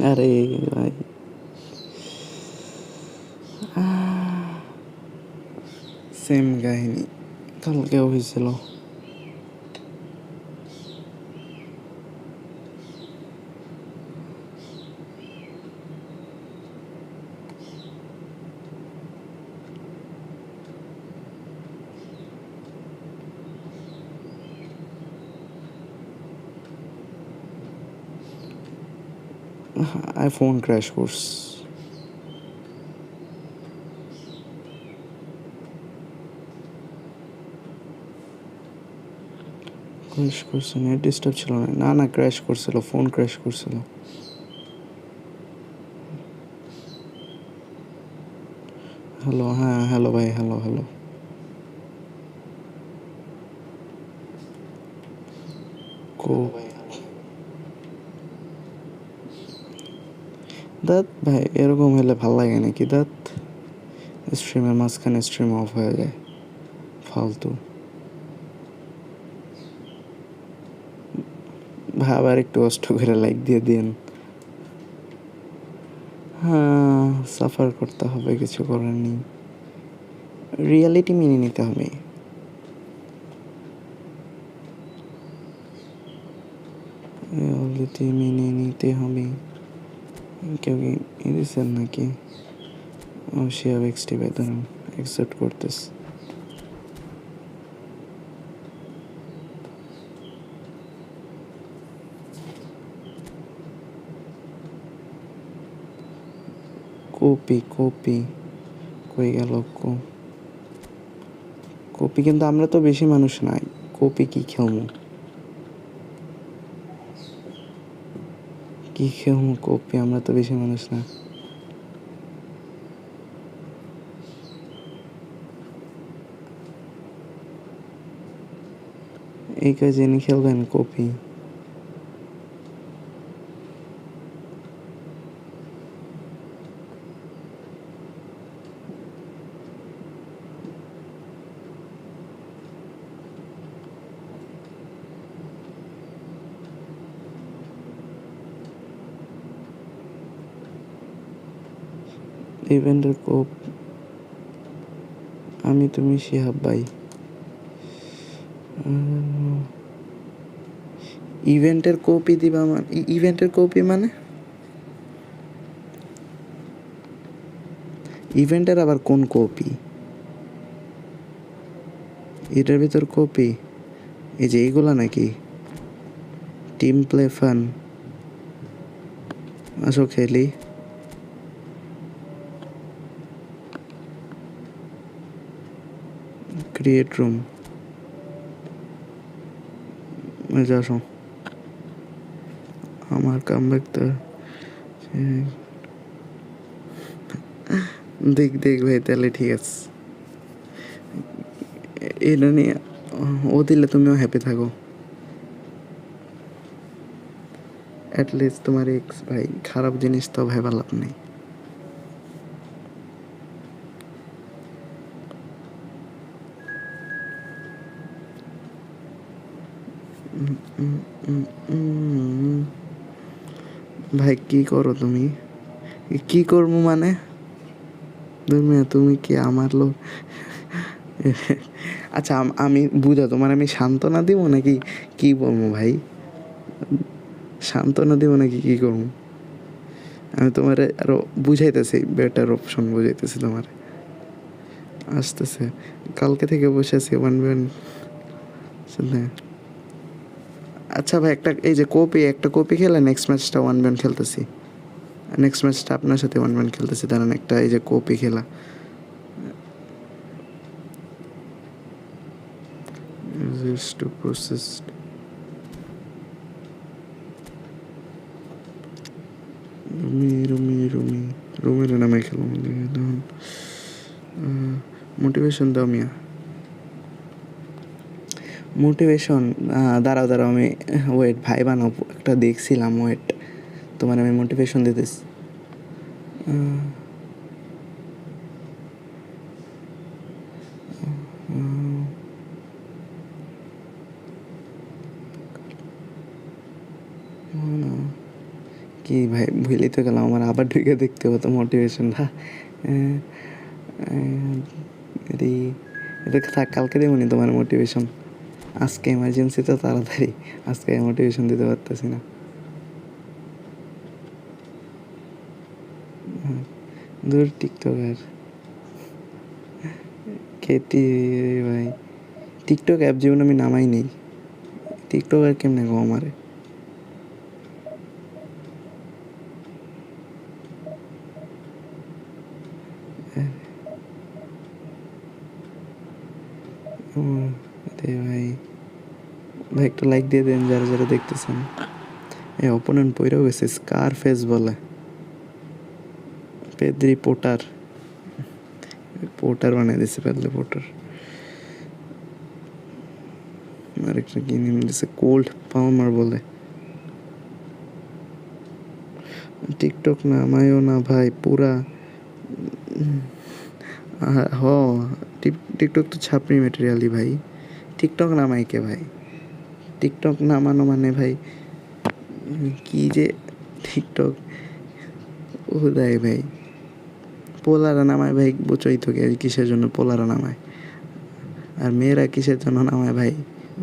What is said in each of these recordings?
আরে ভাই সেম কাহিনী কালকেও হয়েছিল। আইফোন ক্র্যাশ কোর্স ক্র্যাশ করছে, নেট ডিস্টার্ব ছিল না, না না ক্র্যাশ করছিল, ফোন ক্র্যাশ করছিল। হ্যালো, হ্যাঁ হ্যালো ভাই, হ্যালো হ্যালো। দাঁত ভাই এরকম হলে ভাল লাগে নাকি? দাঁত স্ট্রিমের মাঝখানে স্ট্রিম অফ হয়ে যায়, ফালতু। ভাই আবার একটু কষ্ট করে লাইক দিয়ে দিন। হ্যাঁ, সাফার করতে হবে, কিছু করার নেই, রিয়ালিটি মেনে নিতে হবে। রিয়ালিটি মেনে নিতে হবে। কেউ কি দিচ্ছেন নাকি? ও শিয়া এক্সটি ভাই, ধরুন অ্যাকসেপ্ট করতেস। কপি কপি কই গেল? কপি কিন্তু আমরা তো বেশি মানুষ নাই, কপি কি খেলবো? কি খেলবো কপি? আমরা তো বেশি মানুষ না। এই কাজে এনে খেলবেন কপি? ইভেন্টের কোপ আমি তুমি শিহাব ভাই। ইভেন্টের কপি দিবা মানে? ইভেন্টের কপি মানে ইভেন্টের আবার কোন কপি? এটার ভিতর কপি এই যে এইগুলা নাকি? টিম প্লে ফান, আসো খেলি। ক্রিয়েট রুম, আসো। আমার কামব্যাক তো দেখ দেখ ভাই, তাহলে ঠিক আছে। এটা নিয়ে ও দিলে তুমিও হ্যাপি থাকো। অ্যাটলিস্ট তোমার এক্স ভাই খারাপ জিনিস তো ভাই লাভ নেই। ভাই কি করো তুমি? কি করবো মানে? তুমি কি আমার লোক? আচ্ছা আমি বুঝা, তোমার আমি সান্ত্বনা দিব নাকি কি বলবো ভাই? সান্ত্বনা দিব নাকি কি করবো? আমি তোমার আরো বুঝাইতেছি, বেটার অপশন বুঝাইতেছি তোমার। আসতেছে, কালকে থেকে বসে আছি 1v1। আচ্ছা ভাই একটা এই যে কপি, একটা কপি খেলে নেক্সট ম্যাচটা 1v1 খেলতেছি। নেক্সট ম্যাচটা আপনার সাথে 1v1 খেলতেছি, দাঁড়ান একটা এই যে কপি খেলা। to process রুমের নামে খেলো। মোটিভেশন দাও মিয়া, মোটিভেশন। দাঁড়াও আমি ওয়েট ভাই বানাবো একটা, দেখছিলাম ওয়েট, তোমার আমি মোটিভেশন দিতেছি। কি ভাই ভুলেই তো গেলাম, আমার আবার ঢুকে দেখতে হতো মোটিভেশনটা। এটা থাক, কালকে দেবো নি তোমার মোটিভেশন। আজকে এমার্জেন্সি তো তাড়াতাড়ি, আজকে মোটিভেশন দিতে পারতেছি না। দূর টিকটক আর কেটি ভাই, টিকটক অ্যাপ জীবন আমি নামাই নেই। টিকটক আর কেমনে গো আমারে? ভাই ভাই একটা লাইক দিয়ে দেন যারা যারা দেখতেছেন। এই অপোনেন্ট পইরাও গেছে, স্কার ফেস বলে পেদ্রি পোটার, পোটার বানিয়ে দিছে পেদলে পোটার। আরেকটা কি নেম দিছে, কোল্ড পালমার বলে। টিকটক নামায়ও না ভাই পুরা। হ টিকটক তো ছাপড়ি মেটেরিয়ালই ভাই। টিকটক নামাই কে ভাই? টিকটক নামানো মানে ভাই কি যে টিকটক ও দেয় ভাই। পোলারা নামায় ভাই, বুঝোই তো কিসের জন্য পোলারা নামায়। আর মেয়েরা কিসের জন্য নামায় ভাই?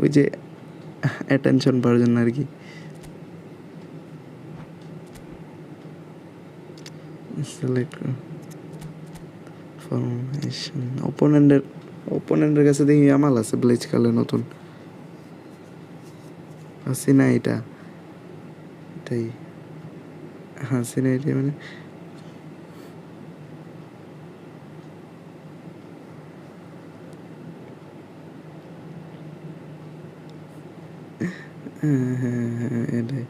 ওই যে অ্যাটেনশন পাওয়ার জন্য আর কি। Select formation. ওপোনেন্টের কাছে দেখি আমাল আছে ব্লিচ কালে নতুন। হাসিনা এটা, এটাই হাসিনা এটা মানে হ্যাঁ এটাই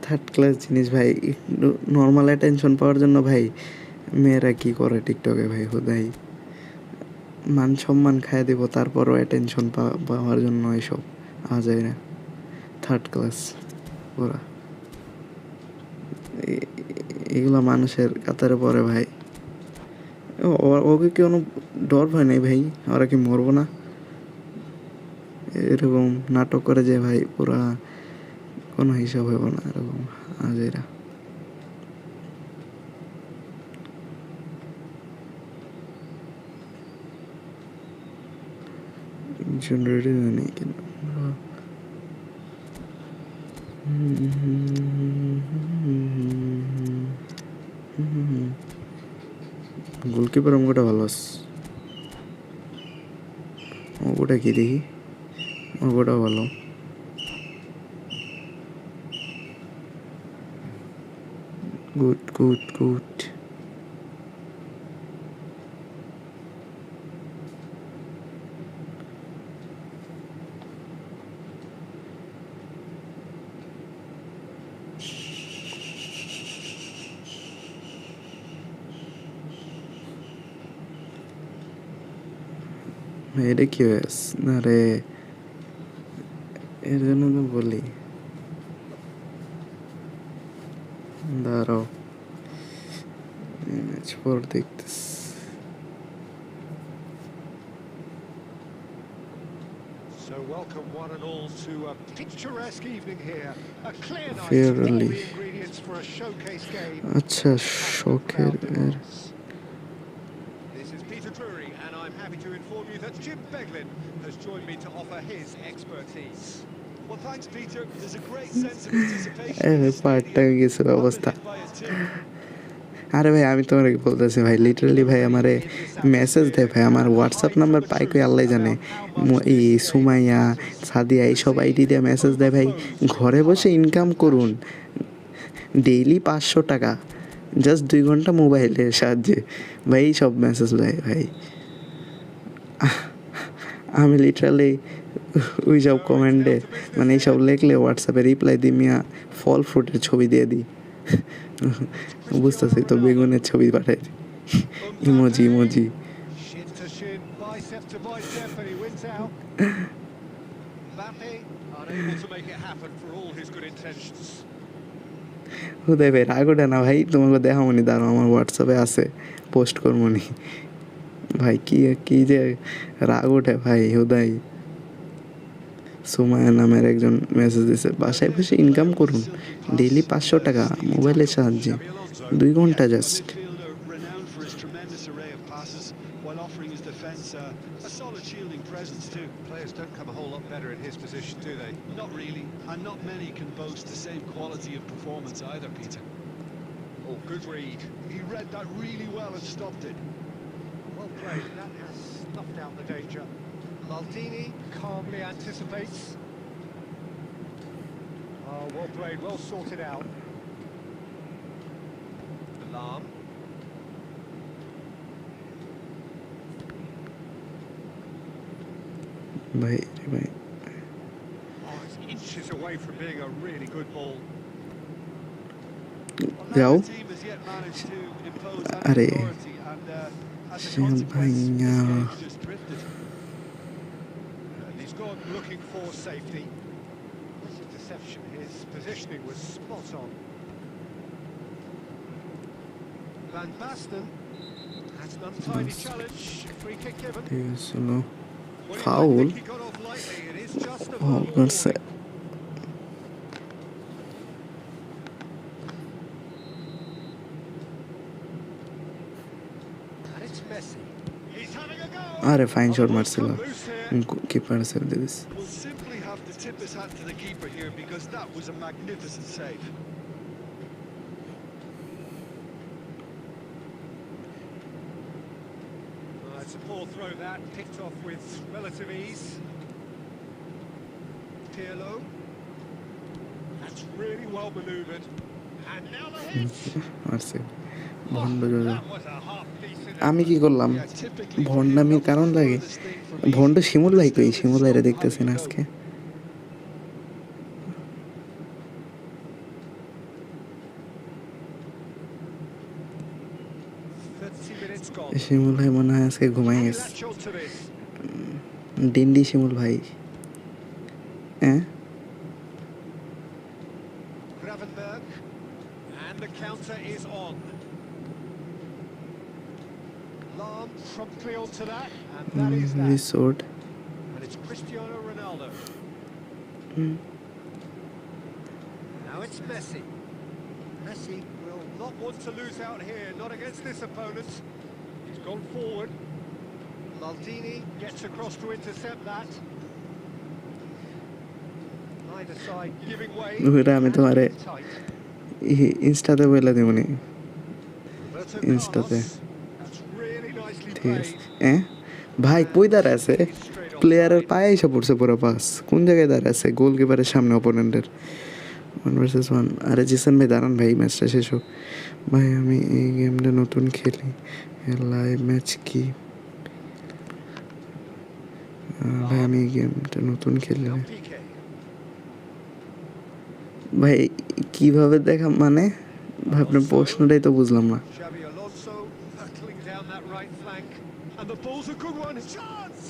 থার্ড ক্লাস জিনিস ভাই। একটু নর্মাল অ্যাটেনশন পাওয়ার জন্য ভাই মেয়েরা কি করে টিকটকে ভাই, হুদাই মান সম্মান খাইয়ে দেবো, তারপরও অ্যাটেনশন পাওয়ার জন্য এসব আ যায় না। থার্ড ক্লাস ওরা, এগুলো মানুষের কাতারে পড়ে ভাই। ওকে কি কোনো ডর ভয় নেই ভাই? ওরা কি মরবো না? এরকম নাটক করে যে ভাই পুরা কোনো হিসাব হইব না, এরকম আজেরা। রেডি নেই কিন্তু গোলকিপার অঙ্কটা ভালো আছে। অঙ্কটা কি দেখি, অঙ্কটা ভালো। Good good good. এটা কি হয়েছে না রে? এর জন্য তো বলি দাঁড়াও, ম্যাচ পর দেখতেছি। So welcome one and all to a picturesque evening here. A clear night, all Fairly. the ingredients for a showcase game. আচ্ছা শখের This is Peter Drury and I'm happy to inform you that Jim Beglin has joined me to offer his expertise. Well, thanks Peter. There's a great sense of anticipation in the part time কিছু অবস্থা। stadium, underpinned by a team. আরে ভাই আমি তোমাকে বলতেছি ভাই, literally ভাই আমারে মেসেজ দেয় ভাই, আমার হোয়াটসঅ্যাপ নাম্বার পাই কই আল্লাহ জানে। এই সুমাইয়া সাদিয়া এইসব আইডি দিয়ে মেসেজ দেয় ভাই, ঘরে বসে ইনকাম করুন ডেইলি 500 টাকা, জাস্ট 2 ঘন্টা মোবাইলের সাহায্যে। ভাই সব মেসেজ দেয় ভাই। আমি লিটারালি ওই সব কমেন্টে মানে এইসব লিখলে হোয়াটসঅ্যাপে রিপ্লাই দিই, মিয়া ফল ফ্রুটের ছবি দিয়ে দিই। বুঝতেছি তো, বেগুনের ছবি পাঠাই emoji emoji. Shin to shin, bicep to bicep, and he wins out. Mbappe unable to make it happen for all his good intentions. হুদাই ভাই রাগ ওঠে না ভাই? তোমাকে দেখামনি, দাঁড়াও আমার হোয়াটসঅ্যাপে আছে, পোস্ট করবনি ভাই। কি কি যে রাগ ওঠে ভাই হুদাই। সুমায়া নামের একজন মেসেজ দিছে, বাসায় বসে ইনকাম করুন ডেইলি 500 টাকা মোবাইলের সাহায্যে, 2 ঘন্টা A just. midfielder renowned for his tremendous array of passes while offering his defence a solid shielding presence too. Players don't come a whole lot better in his position, do they? Not really, and not many can boast the same quality of performance either, Peter. Oh, good read. He read that really well and stopped it. Well played, that has snuffed out the danger. Maldini calmly anticipates. Oh, well played, well sorted out. Alarm. ভাই ভাই Oh, it's inches away from being a really good ball. যাও। The team has yet managed to impose that আরে authority, and as a say consequence, this ভাইয়া game's just drifted. And he's gone looking for safety. This interception, his positioning was spot on. Van Basten, that's an untidy challenge. Free kick given. ঠিক ছিল, Well, you might foul think he got off lightly. It is just a ও verbal করছে। warning. And it's Messi. He's having a go. আরে fine Oh, shot the ball's মারছিল, come loose here. Keeper save দিয়ে this. We'll simply have to tip his hat to the keeper here because that was a magnificent save. It's a poor throw that, picked off with relative ease. Pirlo. That's really well manoeuvred. And now the hit. মারছে Oh, ভন্ড জোজো। that was a half decent আমি কি effort. করলাম? Yeah, typically for him, ভন্ডামির that was কারণ the লাগে? furthest thing from easy, ভন্ড Shimul but ভাই কই? still, শিমুল it's ভাইরে so দেখতেছি না having a আজকে। go. শিমুল ভাই মনে হয় আজকে ঘুমাই গেছে। Latch on to this. Dindi শিমুল ভাই, হ্যাঁ Gravenberg. And the counter is on. Lahm promptly onto that, and that is that. Resort And it's Cristiano Ronaldo. Now it's Messi. Messi will not want to lose out here, not against this opponent. He's gone forward. Maldini gets across to intercept that. Either side giving way. ঘুরে আমি তোমারে Tight. ইনস্টাতে বলে দেবনি, Roberto ইনস্টাতে, Carlos. That's really nicely ঠিক আছে। played. হ্যাঁ ভাই কই দাঁড়া আছে, প্লেয়ারের পায়ে এসে পড়ছে পুরো পাস, কোন জায়গায় দাঁড়া আছে? গোলকিপারের সামনে অপোনেন্টের, 1 ভার্সেস 1। আরে জিসান ভাই দাঁড়ান ভাই, ম্যাচটা শেষ হোক ভাই, আমি এই গেমটা নতুন খেলি, লাইভ ম্যাচ কি ভাই, আমি এই গেমটা নতুন খেলি Now না Piqué. ভাই, কিভাবে দেখা মানে ভাই, আপনার প্রশ্নটাই তো বুঝলাম না। Xabi Alonso hurtling down that right flank, and the ball's a good one. Chance!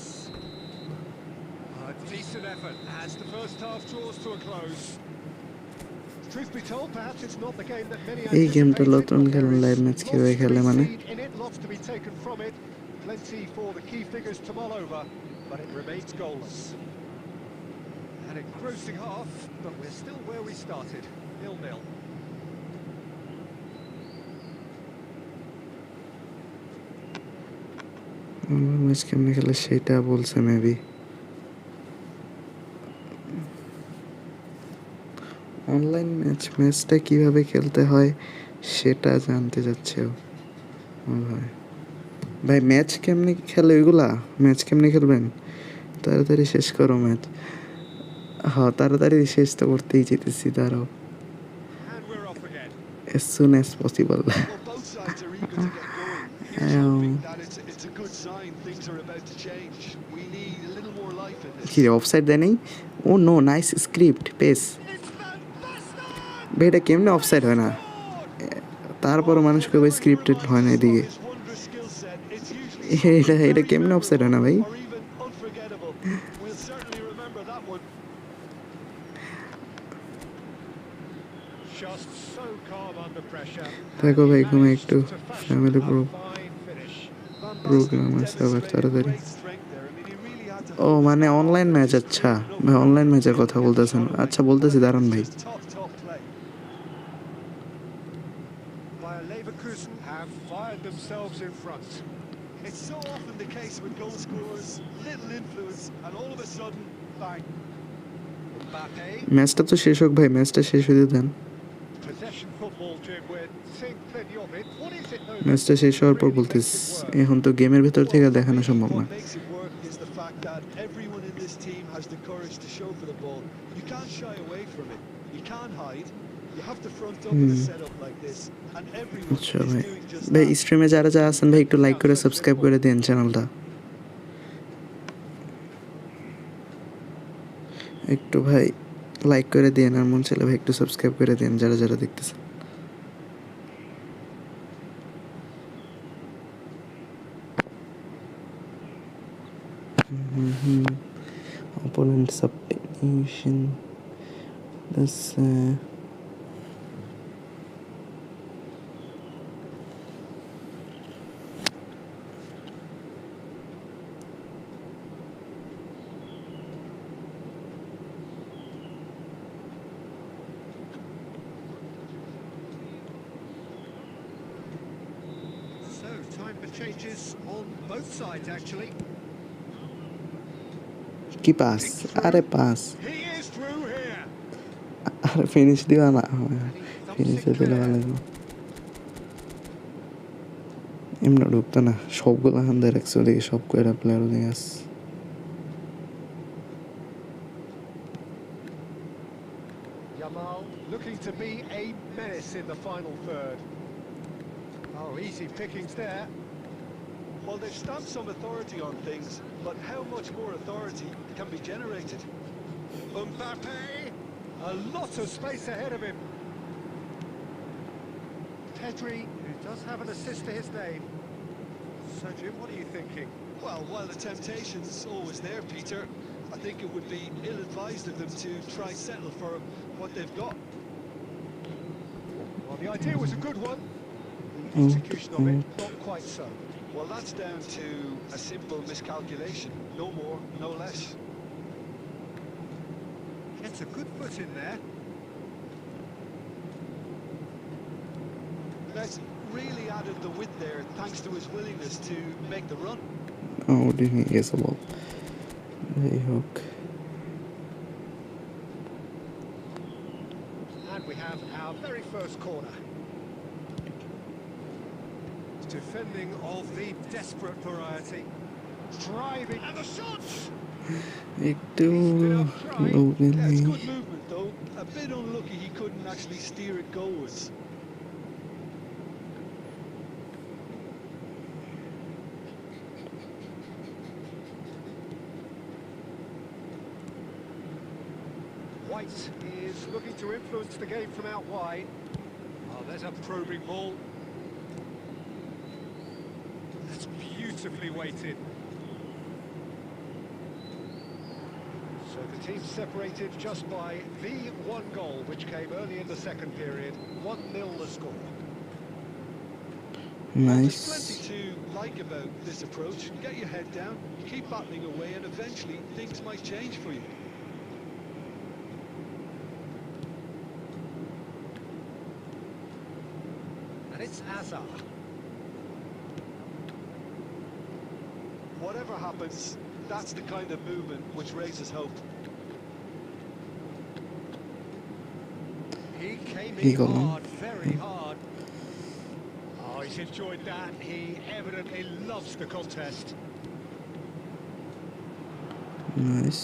A decent effort as the first half draws to a close. Truth be told, perhaps it's not the game that many এই গেমটা anticipated, নতুন but খেলেন, there live is match lots কিভাবে to খেলে মানে read in it, lots to be taken from it, plenty for the key figures to mull over, but it remains goalless. An engrossing half, but we're still where we started, 0-0. Match কেমনে খেলে সেটা বলছে maybe, online ম্যাচটা কিভাবে খেলতে হয় সেটা জানতে চাচ্ছে ও ভাই। ভাই ম্যাচ কেমনে খেলে ওইগুলা, ম্যাচ কেমনে খেলবেন? তাড়াতাড়ি শেষ করো ম্যাচ। হ্যাঁ তাড়াতাড়ি শেষ তো করতেই যেতেছি, দাঁড়াও, And we're off again. as soon as possible. Well, both sides are eager to get going. Here's hoping that it's a good sign things are about to change. We need a little more life in this. কি রে offside দেয় নাই? Oh no, nice script pace. It's Van Basten! ভাই এটা কেমনে offside হয় না? তারপরও মানুষকে ভাই স্ক্রিপ্টেড হয় না এদিকে, His wondrous skill set, it's usually এটা something এটা very কেমনে অফসাইড হয় না ভাই? memorable or even unforgettable. We'll certainly remember that one. Just so calm under pressure. দেখো ভাই ঘুমে একটু, To fashion family a pro fine finish. Van programme Basten আছে আবার demonstrated তাড়াতাড়ি। great strength there. I mean, he really had hard to ও hold মানে his online ball, match, just আচ্ছা clearing enough ভাই ground. অনলাইন ম্যাচের He'll কথা get the বলতেছেন, shot away. আচ্ছা Well, বলতেছি I think দাঁড়ান it's ভাই। just top play. Bayer Leverkusen have fired themselves in front. It's so often the case with goal scorers, little influence, and all of a sudden, bang. Mbappe. ম্যাচটা তো শেষ হোক ভাই, ম্যাচটা শেষ হতে দেন। Possession football, Jim, we're seeing plenty of it. What is it, though, ম্যাচটা শেষ that হওয়ার পর really বলতেছি, makes it work? এখন তো গেমের ভেতর থেকে Well, for দেখানো me, সম্ভব না। what makes it work is the fact that everyone in this team has the courage to show for the ball. You can't shy away from it. You can't hide. You have to front up in a setup like this, and everyone আচ্ছা is ভাই, doing just ভাই that. স্ট্রিমে যারা যারা আছেন ভাই একটু like করে subscribe করে দেন চ্যানেলটা, একটু ভাই লাইক করে দেন, আর মন চাইলে ভাই একটু সাবস্ক্রাইব করে দেন যারা যারা দেখতেছেন। Opponent substitution, this So, time for changes on both sides, actually. কি পাস, আরে pass, He is through here. আরে ফিনিশ দিবা না, And he finish thumps it দিলে clear. ভালো লাগবে। এমনি ঢুকতো না, সবগুলো হান্দে রাখছে ওদিকে, সব কয়টা প্লেয়ার ওদিকে আছে। Yamal looking to be a menace in the final third. Oh, easy pickings there. Well, they've stamped some authority on things, but how much more authority can be generated? Mbappe! A lot of space ahead of him. Pedri, who does have an assist to his name. So, Jim, what are you thinking? Well, while the temptation's always there, Peter, I think it would be ill-advised of them to try settle for what they've got. Well, the idea was a good one. The execution of it, not quite so. Well, that's down to a simple miscalculation. No more, no less. Gets a good foot in there. That's really added the width there, thanks to his willingness to make the run. ওটি নিয়ে গেছে বল, যাই হোক। And we have our very first corner. Defending of the desperate variety. Driving, and the shot! একটু Yeah, লোকে it's নেই। good movement though. A bit unlucky he couldn't actually steer it goalwards. White is looking to influence the game from out wide. Oh, there's a probing ball. That's beautifully weighted. So the team separated just by the one goal, which came early in the second period. 1-0 the score. Well, there's plenty nice. to like about this approach. Get your head down, keep battling away, and eventually things might change for you. And it's Azar. Whatever happens, that's the kind of movement which raises hope. He came He in got on. hard, very hard. Oh, he's enjoyed that. He evidently loves the contest. Nice.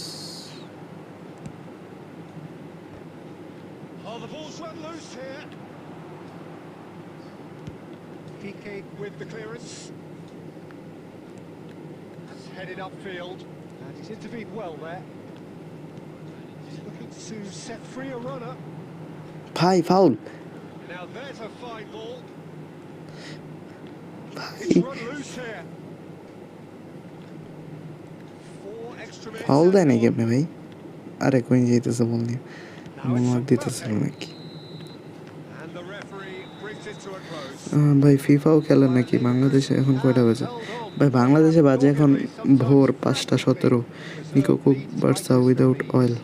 Oh, the ball's run loose here. Piqué with the clearance. That's headed upfield. And he's intervened well there. He's looking to set free a runner. ভাই foul, Now there's a fine ball. ভাই It's run loose here. 4 extra minutes. Foul দেয় নাকি added on. আপনি ভাই? আরে কই যাইতেছে বল নিয়ে, Now it's মার্ক দিতেছিল Mbappe. নাকি? And the referee brings it to a close. ভাই ফিফাও খেলেন নাকি? বাংলাদেশে এখন কয়টা বাজে? ভাই বাংলাদেশে বাজে এখন ভোর 5:17। নিকো কুক বার্সা উইদাউট অয়েল।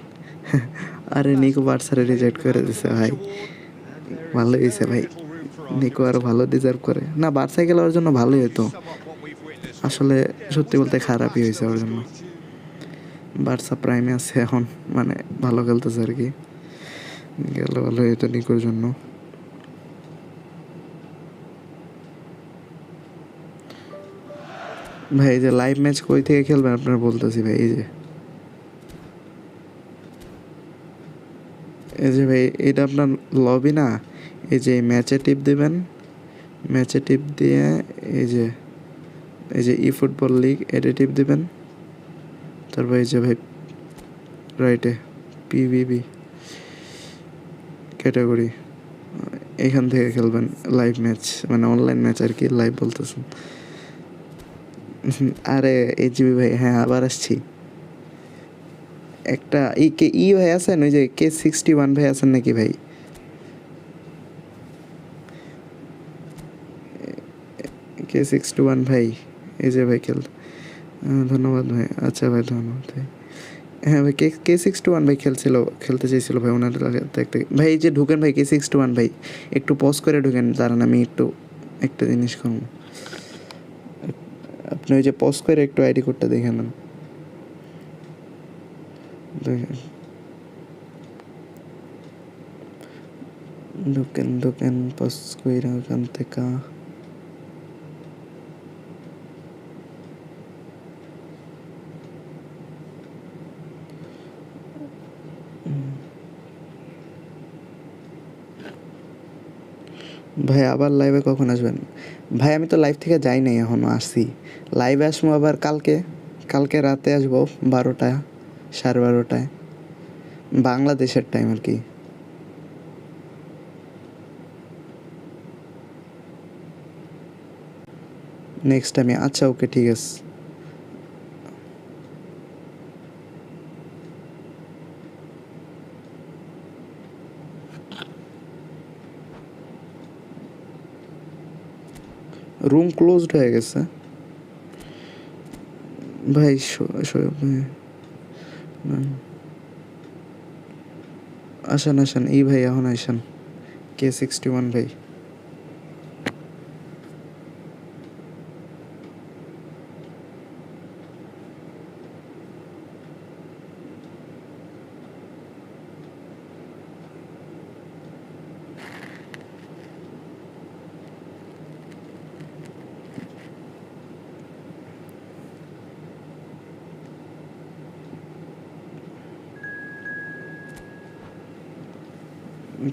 আরে নিকো বার্সারে রিজেক্ট করে দিছে ভাই। ভালো হয়েছে ভাই, নিকো আরো ভালো ডিজার্ভ করে। না, বার্সায় গেলে ওর জন্য ভালোই হতো, আসলে সত্যি বলতে খারাপই হয়েছে ওর জন্য। বার্সা প্রাইমে আছে এখন, মানে ভালো খেলতেছে আর কি, গেলে ভালো হতো নিকোর জন্য। ভাই এই যে লাইভ ম্যাচ কই থেকে খেলবেন আপনার বলতেছি ভাই, এই যে ভাই এটা আপনার লবি না, এই যে ম্যাচে টিপ দিবেন, ম্যাচে টিপ দিয়ে এই যে eFootball লিগ এটা টিপ দিবেন, তারপর এই যে ভাই রাইটে পিভিবি ক্যাটাগরি, এখান থেকে খেলবেন লাইভ ম্যাচ, মানে অনলাইন ম্যাচ আর কি, লাইভ বলতেছেন। আরে এইচবি ভাই, হ্যাঁ আবার আসছি। একটা ই ভাই আছেন, ওই যে K61 ভাই আছেন নাকি ভাই? K61 ভাই, এই যে ভাই ধন্যবাদ ভাই। আচ্ছা ভাই, ধন্যবাদ ভাই। হ্যাঁ ভাই, K61 ভাই খেলতে চাইছিল ভাই, ওনার দেখতে ভাই। এই যে ঢুকেন ভাই, K61 ভাই একটু পজ করে ঢুকেন, দাঁড়ান আমি একটু একটা জিনিস করবো। আপনি ওই যে পজ করে একটু আইডি কোডটা দেখে নেন, ঢুকেন পজ করে ওখান থেকে। ভাই আবার লাইভে কখন আসবেন? ভাই আমি তো লাইভ থেকে যাই নাই এখনও, আসছি। লাইভে আসবো আবার কালকে রাতে আসবো 12টা 12:30টায় বাংলাদেশের টাইম আর কি। নেক্সট টাইমে, আচ্ছা ওকে ঠিক আছে। রুম ক্লোজড হয়ে গেছে ভাই। আসেন এই ভাই এখন আসেন, K61 ভাই।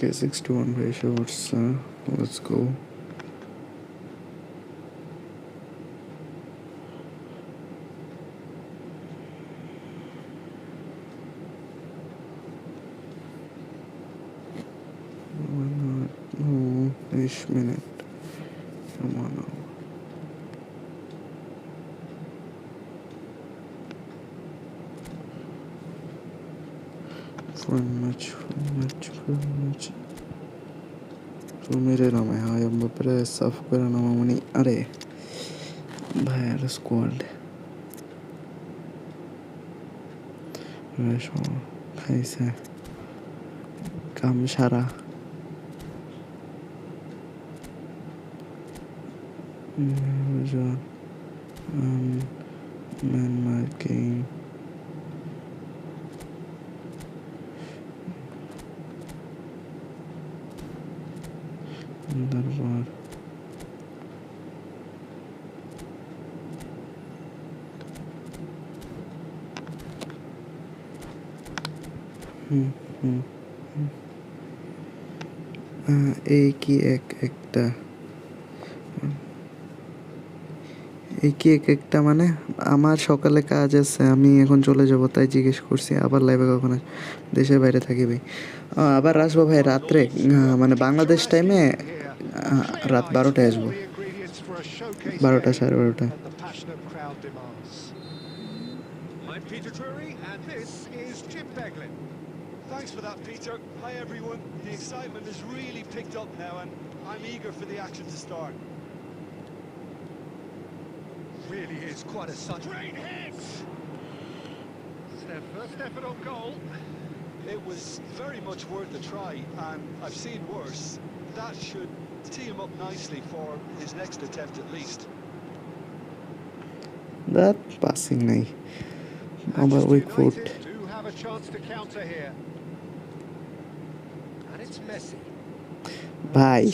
K61 ভাই এসে পড়ছে, লেটস গো। মিনিট সমানো full match तो मेरे नाम है हाँ अब पर साफ कर नाम मनी। अरे भाई यार स्क्वाड वैसे कैसे काम सारा जो man marking दरबार एक ही একটা একটা মানে আমার সকালে কাজ আছে, আমি এখন চলে যাব, তাই জিজ্ঞেস করছি আবার লাইভে কখন দেশের বাইরে থাকি ভাই। আবার আসবো ভাই রাত্রে, মানে বাংলাদেশ টাইমে রাত 12টায় আসবো, 12টা 12:30। I'm Peter Drury, and this is Jim Beglin. Thanks for that, Peter. Hi, everyone. The excitement has really picked up now, and I'm eager for the action to start. Really is quite a sight. Great hit! It's their first effort on goal. It was very much worth a try, and I've seen worse. That should tee him up nicely for his next attempt at least. That passing নাই আবার weak foot Do have a chance to counter here. And it's Messi. ভাই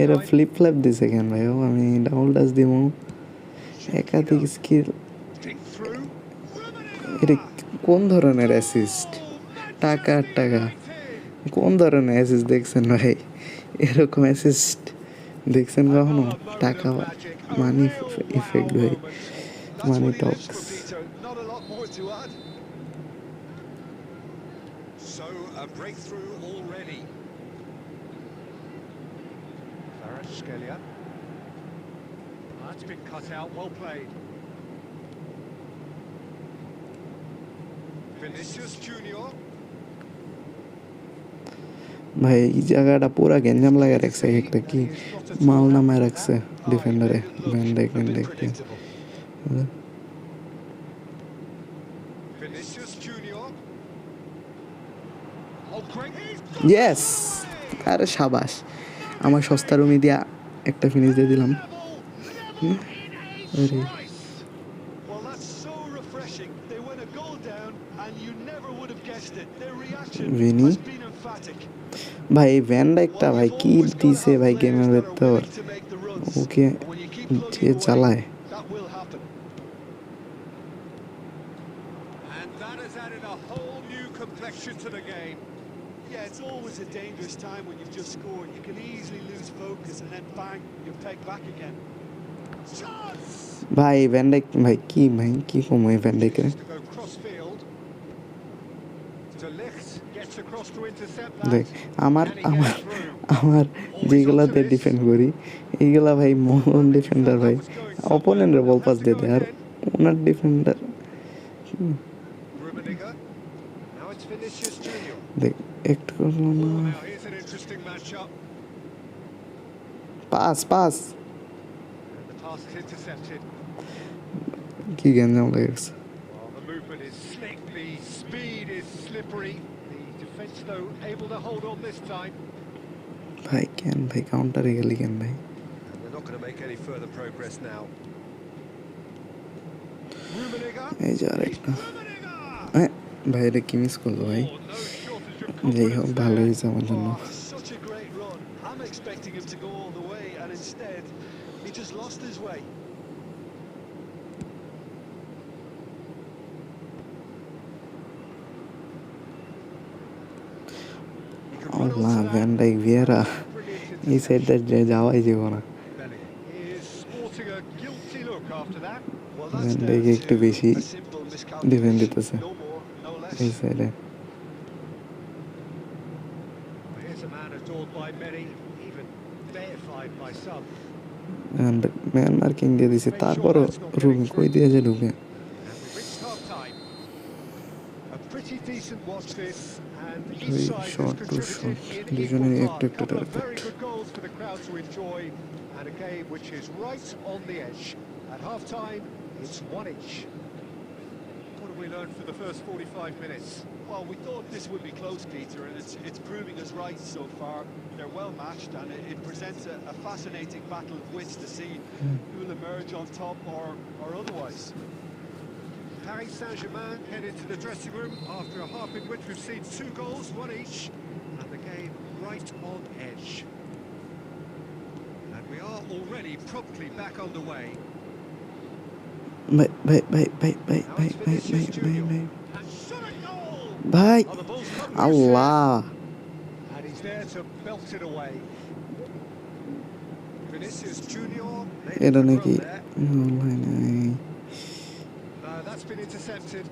এরা flip flap দিছে কেন ভাই ও আমি double touch দিব একাধিক স্কিল এটা কোন ধরনের অ্যাসিস্ট টাকা আর টাকা কোন ধরনের অ্যাসিস্ট দেখছেন ভাই এরকম অ্যাসিস্ট দেখছেন কখনো টাকা মানি ইফেক্ট ভাই মানি টক্স So a breakthrough already. Scalia. That's been cut out, well played. Vinicius Junior. ভাই এই জায়গাটা পুরা গেঞ্জাম লাগা রাখছে একটা কি মাল নামায় রাখছে ডিফেন্ডারে Van Dijk Vinicius Junior. Oh, great. Yes আরে শাবাশ আমার সস্তা রুমি দিয়া একটা ফিনিশ দিয়ে দিলাম আরে Well, that's so refreshing. They went a goal down and you never would have guessed it. Their reaction has been emphatic. ভাই ভ্যান ডাইকটা ভাই কি দিছে ভাই গেমের ভেতর ওকে যে চালায় That will happen. And that has added a whole new complexion to the game. Yeah, it's always a dangerous time when you've just scored. You can easily lose focus and then bang, you're pegged back again. Chance! ভাই van Dijk ভাই কি কমই van ডাইকের দেখ আমার যেগুলাতে defend করি এইগুলা ভাই মন ডিফেন্ডার ভাই অপোনেন্টের বল পাস দিয়ে দেয় আর ওনার ডিফেন্ডার দেখ একটু করলো না পাস কি গেঞ্জাম লাগছে The movement is slick, the speed is slippery. The defense though able to hold on this time. ভাই কেন ভাই কাউন্টারে গেলি কেন ভাই They're not going to make any further progress now. এই যে আরেকটা ভাই এটা কি মিস করলো ভাই যাই হোক ভালো হয়েছে আমার জন্য Such a great run. I'm expecting him to go all the way and instead he just lost his way. Allah van Dijk Vieira এই সাইডটা যাওয়াই যাব না ভ্যান ডাইক একটু বেশি ডিফেন্ড দিতেছে এই সাইডে ম্যান মার্কিং দিয়ে দিছে তারপরও রুম কই দিয়ে যে ঢুকে short to short. দুজনের একটা target And a game which is right on the edge. At half-time, it's 1-1. What have we learned for the first 45 minutes? Well, we thought this would be close, Peter, and it's proving us right so far. They're well matched, and it presents a fascinating battle of wits to see who will emerge on top or otherwise. Paris Saint-Germain head into the dressing room after a half in which we've seen 2 goals, 1 each, and the game right on edge. And we are already promptly back underway. ভাই আল্লাহ And he's there to belt it away. Vinicius Junior. এটা নাকি নাই That's been intercepted.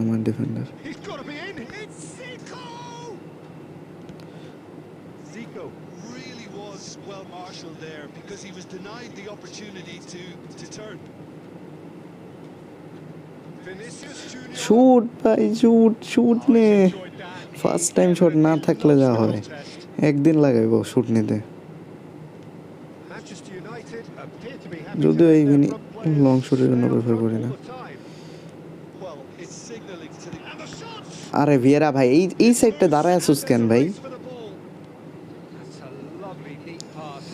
আমার defender He's got to be in. It's Zico. Zico really was well marshalled there because he was denied the opportunity to turn. Vinicius Junior. Shoot ভাই shoot নে first time shot না থাকলে যা হয় একদিন লাগাইব shoot নিতে, Manchester United appear to be happy to যদিও let এই their mini front players long শুটের জন্য stay up প্রেফার front করি all না। the time. Well, it's signaling to the and the shot. আরে ভিয়েরা ভাই এই সাইডটা দাঁড়ায় And আসুস there's কেন a ভাই? race for the ball. That's a lovely neat pass.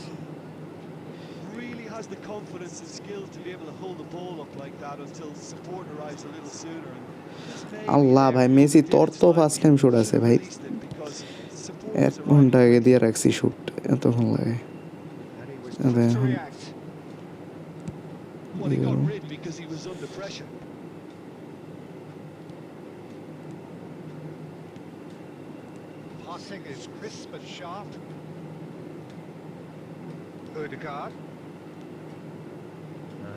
Really has the confidence and skill to be able to hold the ball up like that until support arrives a little sooner. And just maybe Allah there ভাই, he Messi did তোর it তো slightly. First time shoot Should আছে have ভাই, released it because support 1 was ঘন্টা arriving আগে quickly. দিয়ে রাখছি shoot, এতক্ষণ লাগে। And he was আরে quick to এখন react. Well, he got rid because he was under pressure. Passing is crisp and sharp. Ødegaard.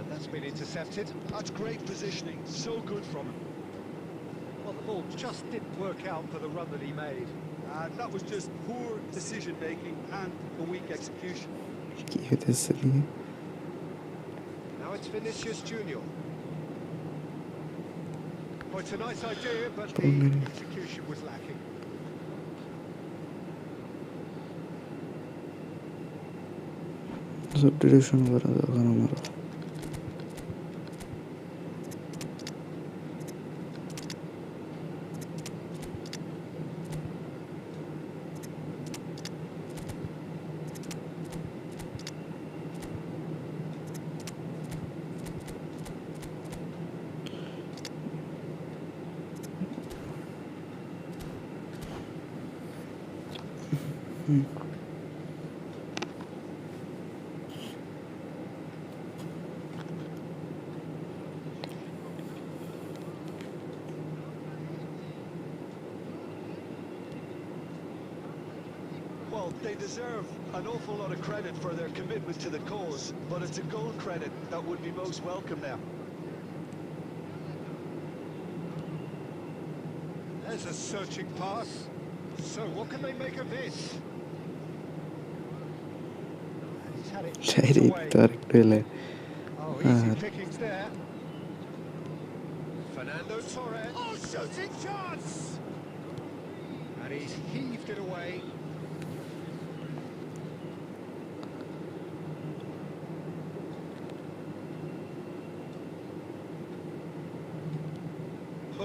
That's been intercepted. That's great positioning. So good from him. Well, the ball just didn't work out for the run that he made. That was just poor decision-making and a weak execution. কি হইতেছে কি? Now it's Vinicius Junior. Oh, it's a nice idea, but the execution was lacking. Substitution করা দরকার আমার। Well, they deserve an awful lot of credit for their commitment to the cause, but it's a goal credit that would be most welcome now. There's a searching pass. So what can they make of this? And he's had it শাইরি chipped away. তো আরেকটু এলে Oh, easy pickings there. Fernando Torres. Oh, shooting chance! And he's heaved it away.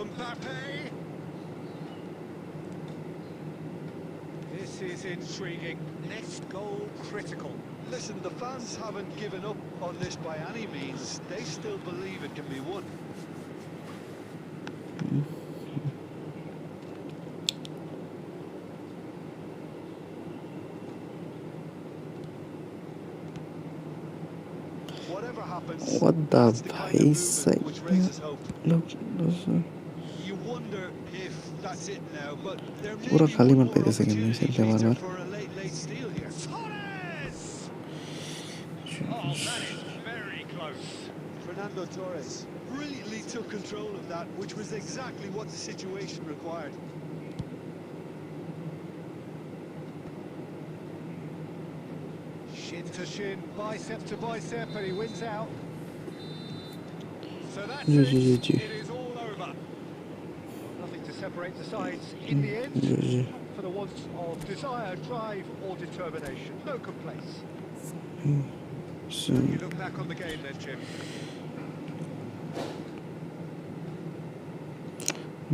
Mbappe. This is intriguing. Next goal critical. Listen, the fans haven't given up on this by any means. They still believe it can be won. Whatever happens, What the that's the kind of movement basic? which raises hope. Look, You wonder if that's it now, but there may পুরো be খালি one মাঠ more পাইতেছে কেন opportunity, খেলতে Peter, বারবার? for a late steal here. Torres! Oh, that is very close. Fernando Torres brilliantly took control of that, which was exactly what the situation required. Shin to shin, bicep to bicep, and he wins out. So that's it. It is all over. Nothing to separate the sides in the end. For the wants of desire, drive, or determination. No complaints. So, You look back on the game then, Jim.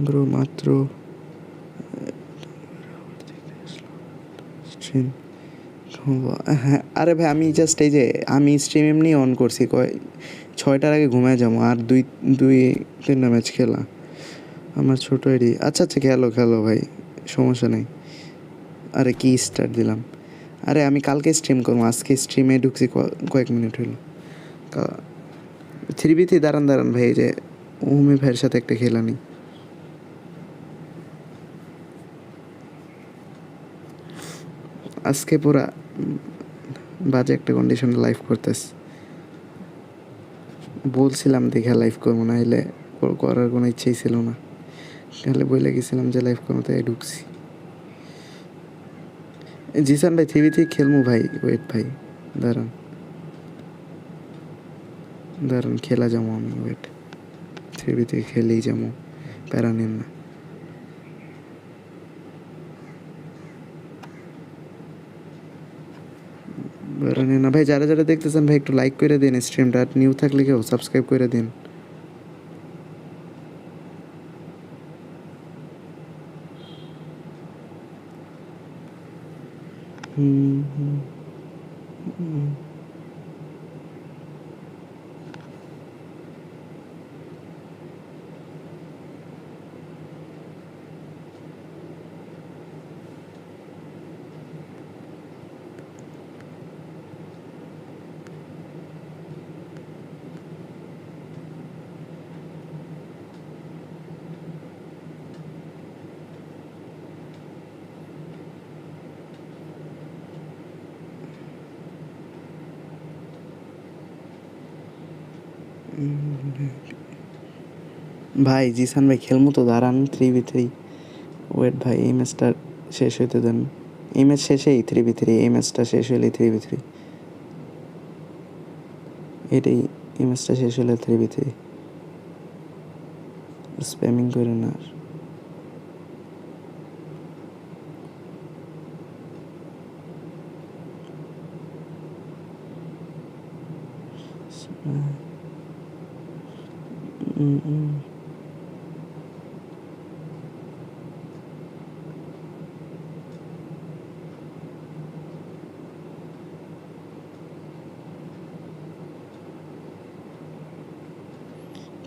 bro, মাত্র stream, হ্যাঁ আরে ভাই আমি just এই যে আমি stream এমনি on করছি 6টার আগে ঘুমায় যাবো, আর দুই তিনটা ম্যাচ খেলা আমার ছোট আইডি। আচ্ছা আচ্ছা, খেলো ভাই, সমস্যা নেই। আরে কি স্টার্ট দিলাম? আরে আমি কালকে স্ট্রিম করবো, আজকে স্ট্রিমে ঢুকছি কয়েক মিনিট হলো। 3v3 দাঁড়ান ভাই, যে উমি ভাইয়ের সাথে একটা খেলা নেই। আজকে পুরা বাজে একটা কন্ডিশনে লাইভ করতেছি, বলছিলাম দেখে লাইভ করবো না, এলে করার কোনো ইচ্ছেই ছিল না, তাহলে বলে গেছিলাম যে লাইভ করবো, তাই ঢুকছি। জিসান ভাই 3v3 খেলবো ভাই, ওয়েট ভাই, দাঁড়ান খেলা যাবো আমি, ওয়েট 3v3 খেলেই যাবো, প্যারা নিন না। জানি না ভাই, যারা যারা দেখতেছেন ভাই একটু লাইক করে দিন স্ট্রিমটা, আর নিউ থাকলে কেউ সাবস্ক্রাইব করে দিন। হুম হুম হুম। ভাই জিসান ভাই খেলমু তো, দাঁড়ান 3v3 ওয়েট ভাই, এই ম্যাচটা শেষ হইতে দেন। এই ম্যাচ শেষেই 3v3, এই ম্যাচটা শেষ হলেই 3v3, এটাই, এই ম্যাচটা শেষ হলে 3v3, স্প্যামিং করে না আর।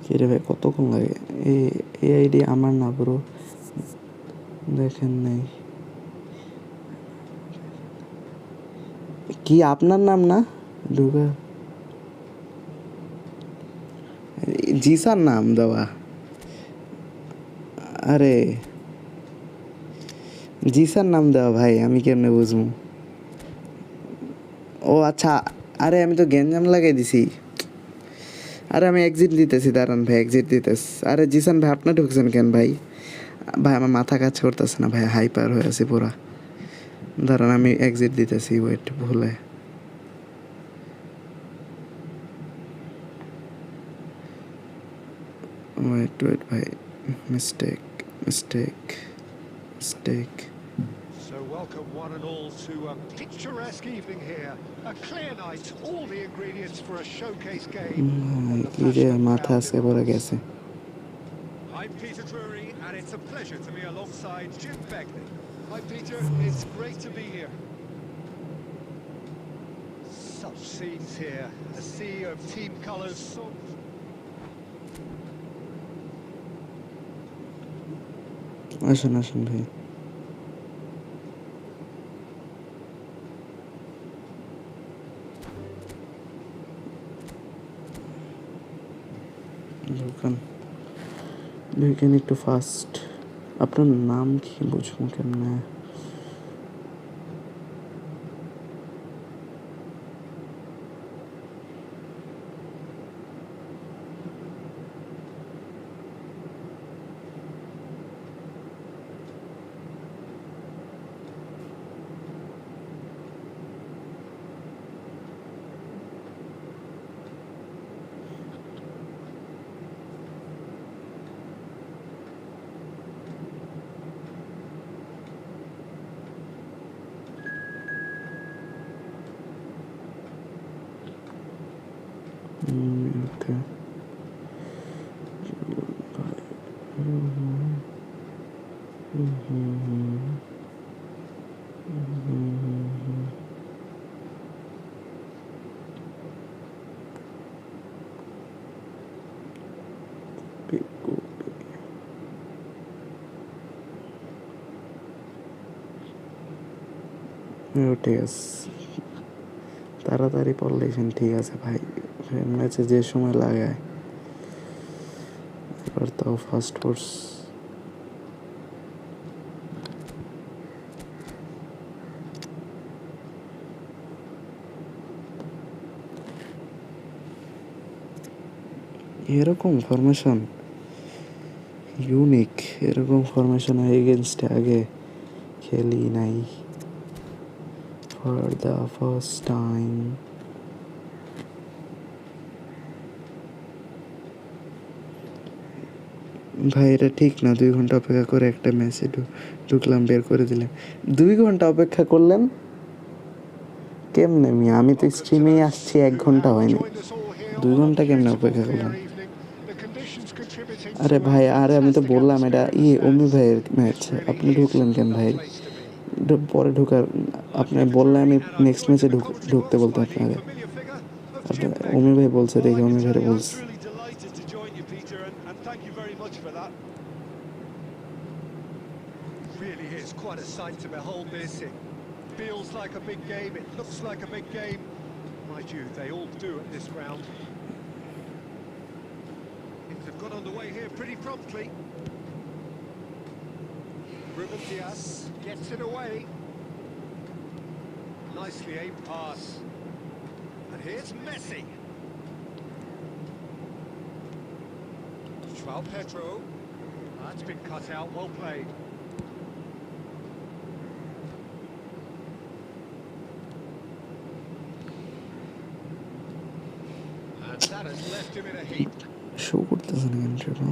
কিরে ভাই কতক্ষণ লাগে? এই আইডি আমার না ব্রো, দেখেন নাই কি আপনার নাম না? ঢুকা জিসান নাম দেওয়া। আরে জিসান নাম দেওয়া ভাই, আমি কেমনে বুঝবো? ও আচ্ছা, আরে আমি তো গ্যাঞ্জাম লাগাই দিছি। আরে আমি এক্সিট দিতেছি, দাঁড়ান ভাই এক্সিট দিতেছি। আরে জিসান ভাই আপনি ঢুকছেন কেন ভাই? ভাই আমার মাথা কাজ করতেছে না ভাই, হাইপার হয়ে আছে পুরা। দাঁড়ান আমি এক্সিট দিতেছি, ওয়েট ভুলে। ওয়েট ভাই, mistake mistake mistake. So welcome one and all to a picturesque evening here. A clear night, all the ingredients for a showcase game. And the কি রে passionate মাথা crowd আজকে in পড়ে the গেছে। I'm Peter Drury, and it's a pleasure to be alongside Jim Begley. Hi Peter, it's great to be here. Such scenes here, a sea of team colours. আসুন আসুন ভাই। ঢুকেন একটু fast. আপনার নাম কি বুঝবো কেমনে? ওকে। ঠিক আছে, তাড়াতাড়ি পড়লেছেন, ঠিক আছে ভাই। ম্যাচে যে সময় লাগায়, এবার তাও ফাস্ট কোর্স। এরকম ফরমেশন ইউনিক, এরকম ফরমেশনের এগেনস্টে আগে খেলি নাই, ফর দ্য ফার্স্ট টাইম। ভাই এটা ঠিক না, 2 ঘন্টা অপেক্ষা করে একটা ম্যাচে ঢুকলাম, বের করে দিলেন। 2 ঘন্টা অপেক্ষা করলেন, কেমনে আমি তো স্ট্রিমেই আসছি 1 ঘন্টা হয়নি, 2 ঘন্টা কেমনে অপেক্ষা করলাম? আরে ভাই, আরে আমি তো বললাম এটা অমি ভাইয়ের ম্যাচ, আপনি ঢুকলেন কেন ভাই? পরে ঢোকার আপনি বললে আমি নেক্সট ম্যাচে ঢুকতে বলতাম আপনাকে। আপনি অমি ভাই বলছে দেখে অমি ভাইয়ের I'm বলছে। truly delighted to join you, Peter, and thank you very much for that. Really is quite a sight to behold this. It feels like a big game, it looks like a big game. Mind you, they all do at this ground. Things have got underway here pretty promptly. Ruben Diaz gets it away. Nicely aimed pass. And here's Messi. Joao Pedro. That's been cut out, well played. And that has left him in a heap. Show করতেছে না কেন সেটা?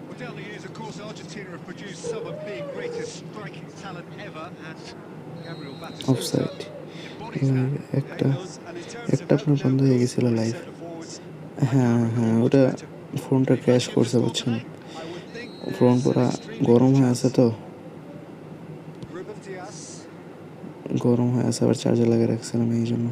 Well, down the years, of course, Argentina have produced some of the greatest striking talent ever, and Gabriel Batistuta offside. embodies that. একটা And in terms of একটা আপনার helping বন্ধ out হয়ে those গেছিল লাইভ। centre forwards, হ্যাঁ হ্যাঁ, ওটা ফোনটা ক্র্যাশ করছে বুঝছেন, I would think phone there's পুরা an extremely গরম good হয়ে আছে chance. তো, Ruben Diaz. গরম হয়ে আছে, আবার চার্জে লাগিয়ে রাখছিলাম এই জন্য।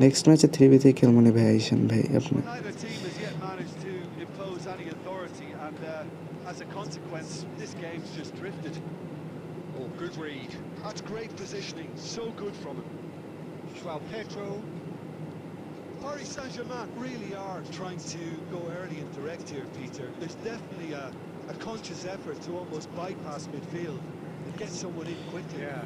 নেক্সট ম্যাচে 3v3 খেলবো না ভাই, আইসেন ভাই আপনি। Well, neither team has yet managed to impose any authority, and as a consequence, this game's just drifted. Oh, good read. That's great positioning, so good from him. Joao Pedro. Paris Saint-Germain really are trying to go early and direct here, Peter. There's definitely a conscious effort to almost bypass midfield and get someone in quickly. Yeah,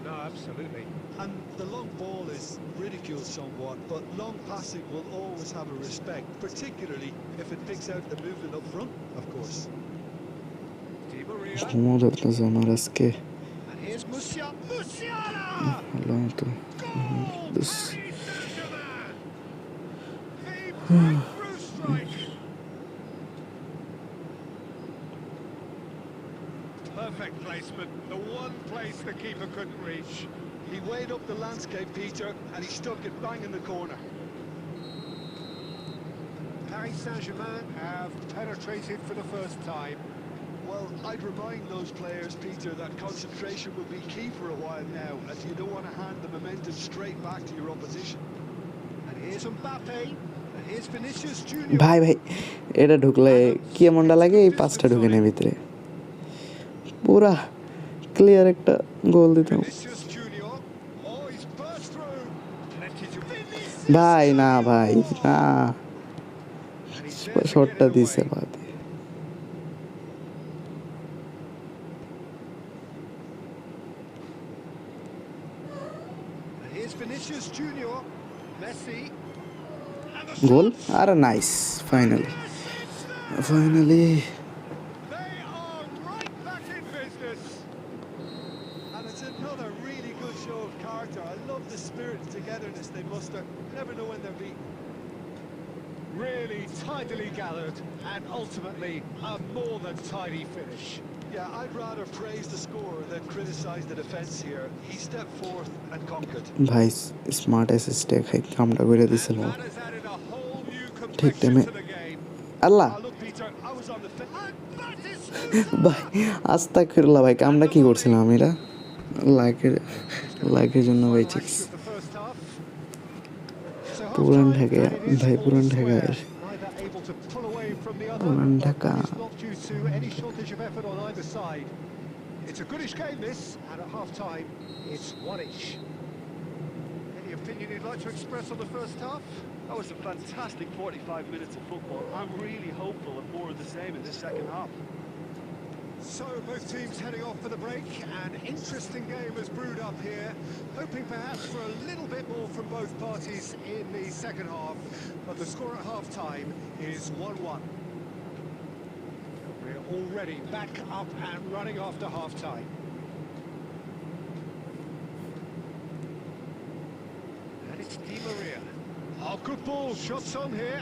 no, absolutely. And the long ball is ridiculed somewhat, but long passing will always have a respect, particularly if it picks out the movement up front, of course. Di Maria. ঘুমও ধরতেছে আমার আজকে, And here's Musiala! ভালো মতো। Goal! This Paris Saint-Germain! The breakthrough strike! Perfect placement, the one place the keeper couldn't reach. He weighed up the landscape, Peter, and he stuck it bang in the corner. Paris Saint-Germain have penetrated for the first time. Well, I'd remind those players, Peter, that concentration will be key for a while now, as you don't want to hand the momentum straight back to your opposition. And here's Mbappe, and here's Vinicius Junior. ভাই ভাই, এটা ঢুকলে কি এমনটা লাগে, এই পাঁচটা ঢুকে নেয় ভিতরে, পুরা ক্লিয়ার একটা গোল দিতাম। Vinicius Junior. Oh, he's burst through. Plenty to Vinicius. ভাই না ভাই না, And he's there to শটটা get it দিছে away. বাদে। And here's Vinicius Junior. Messi. And the goal, shot. আর nice, finally Yes, it's there. Finally. They are right back in business. And it's another really good show of character. I love the spirit and togetherness they muster. You never know when they're beaten. Really tidily gathered, and ultimately a more than tidy finish. Yeah, I'd rather praise the scorer than criticise the defence here. He stepped forth and conquered. ভাই smart অ্যাসিস্টে খাই কামটা করে দিছিল, And that has added a whole new ঠিক complexion টাইমে। to the game. Allah Look, Peter, I was on the fence. And Batistuta. ভাই, আস্তাগফিরুল্লাহ ভাই, কামটা কি করছিলাম আমি? এটা লাইকের জন্য ভাই Final chicks action of the first half. So পুরান half-time, Dhaka and it is ভাই, all পুরান square. ঢাকায় Neither able to pull away from the other, পুরান but Dhaka. it's not due to any shortage of effort on either side. It's a goodish game, this, and at half-time, it's one-each. Any opinion you'd like to express on the first half? That was a fantastic 45 minutes of football. I'm really hopeful of more of the same in this second half. So both teams heading off for the break. An interesting game has brewed up here, hoping perhaps for a little bit more from both parties in the second half, but the score at half-time is 1-1. We're already back up and running after half-time. And it's Di Maria. Oh, good ball, shots on here.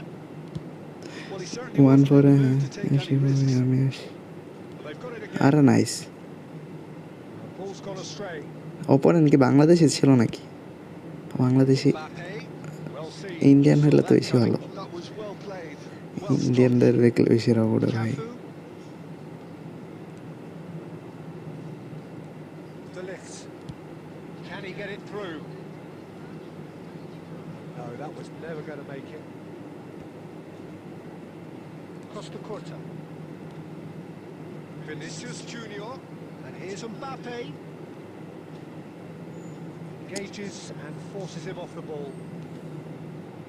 Well, he certainly one wasn't ফরে in the হ্যাঁ, mood to take আসি any ভাই risks. আমি আসি। They've got it again. আরে nice. Ball's gone astray. Opponent কি বাংলাদেশি ছিল নাকি? Bangladeshi Mbappe, well seen. Indian Saw হলে তো that বেশি coming. ভালো। That was well played. Well stopped. ইন্ডিয়ানদের দেখলে বেশি রাগ ওঠে ভাই। Cafu. De Ligt. Can he get it through? No, that was never going to make it. Costa Curta. Vinicius Junior. And here's Mbappe. Engages and forces him off the ball.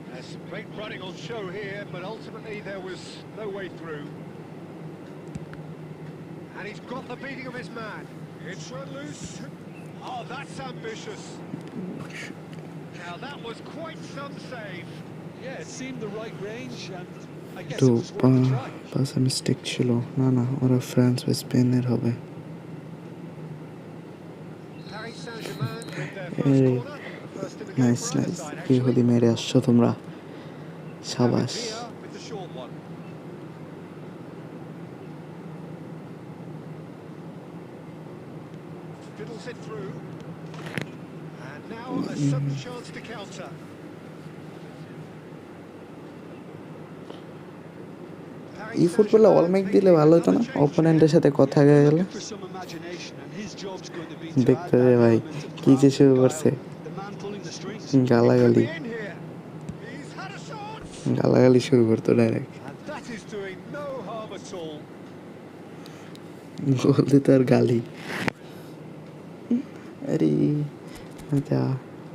There's some great running on show here, but ultimately there was no way through. And he's got the beating of his man. It's run loose. Oh, that's ambitious. Now that was quite some save. Yeah, it seemed the right range, and I guess তো it was worth a try. পাশে mistake ছিল। না না, ওরা France বা স্পেনের হবে। Paris Saint-Germain with their first corner. The first in the game nice for either nice, side, ইহুদি actually. মেরে আসছো তোমরা, David সাবাস। Villa with the short one. Fiddles it through. And now a sudden chance to counter. ই ফুটবলে all make দিলে ভালো হতো না, অপোনেন্টের সাথে কথা হয়ে গেলে। Looking for some imagination, and his job's going to be to দেখতে add দে that ভাই, element of কি যে craft শুরু and করছে, guile. The man pulling the strings. He could গালাগালি be in here. He's had a shot. গালাগালি শুরু করতো direct. And that is doing no harm at all. গোল দিতে আর গালি। আরে মজা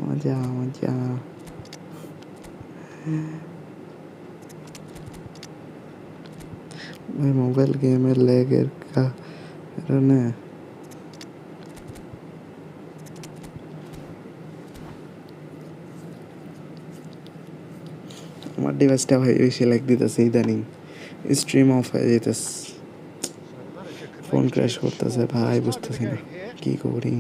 মজা মজা। ভাই মোবাইল গেমের ল্যাগের কারণে আমার ডিভাইসটা ভাই বেশি ল্যাগ দিতেছে ইদানিং, স্ট্রিম অফ হয়ে যেতেছে, So the manager can phone make crash it করতেছে short. ভাই, First time in the বুঝতেছি না game here. কি করি।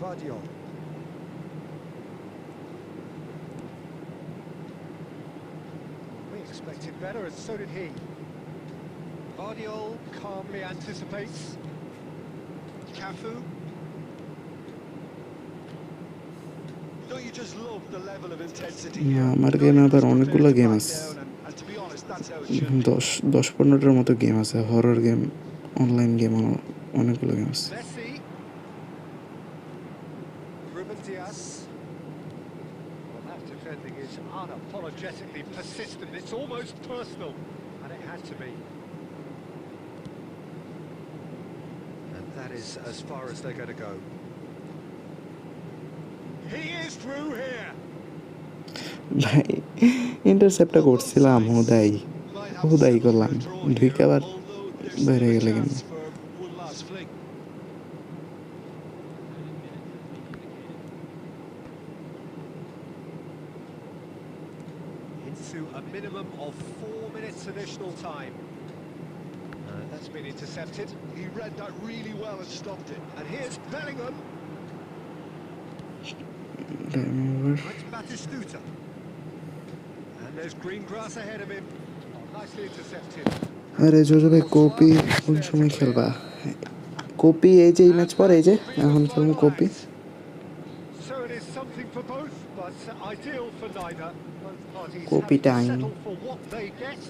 Guardiola. We expected better, and so did he. Guardiola calmly anticipates. Cafu. Don't you just love the level of intensity না, here? আমার No গেমে one আবার was অনেকগুলো prepared to গেম back আছে, down, and to be honest, that's how it should be. 10-15টার মতো game আছে, horror game, online game, অনেকগুলো game আছে। Messi. Ruben Diaz. Well, that defending is unapologetically persistent. It's almost personal, and it had to be. And that is as far as they're going to go. He is through here. ভাই ইন্টারসেপ্টটা করছিলাম হুদাই Might have হুদাই settled for করলাম, a draw ঢুকে here, আবার although there's বাইরে still a গেলে game. chance for one last fling. Into a minimum of 4 minutes additional time. That's been intercepted. He read that really well and stopped it. And here's Bellingham. It's Batistuta. And there's green grass ahead of him. Nicely intercepted. আরে JoJo ভাই, copy কোন সময় খেলবা? Copy এই যে এই match পর, এই যে এখন খেলবো copy. So it is something for both, but ideal for neither. Both parties Copy having to time. settle for what they get.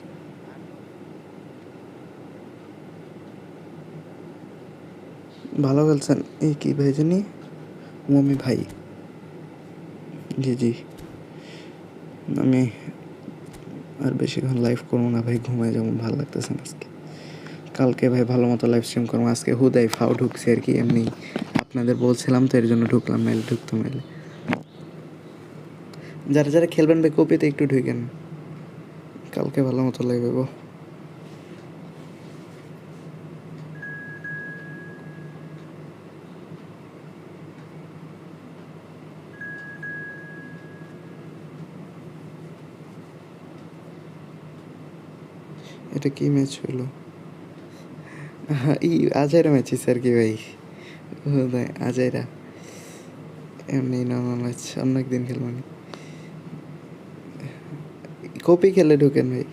ভালো খেলছেন। এই কি ভাই জানি, মমি ভাই, জি জি। আমি আর বেশিক্ষণ লাইভ করবো না ভাই, ঘুমায় যেমন ভালো লাগতেছে না আজকে। কালকে ভাই ভালো মতো লাইভ স্ট্রিম করবো, আজকে হুদাই ফাও ঢুকছে আর কি, এমনি আপনাদের বলছিলাম তো এর জন্য ঢুকলাম, নাইলে ঢুকতো নাইলে। যারা যারা খেলবেন ভাই কপিতে একটু ঢুকেন, কালকে ভালো মতো লাইভ হবো। এটা কি ম্যাচ হলো? এই আজাইরা ম্যাচ আর কি ভাই, আজাইরা এমনি নর্মাল ম্যাচ অন্য একদিন খেলব নি। কপি খেলে ঢোকেন ভাই।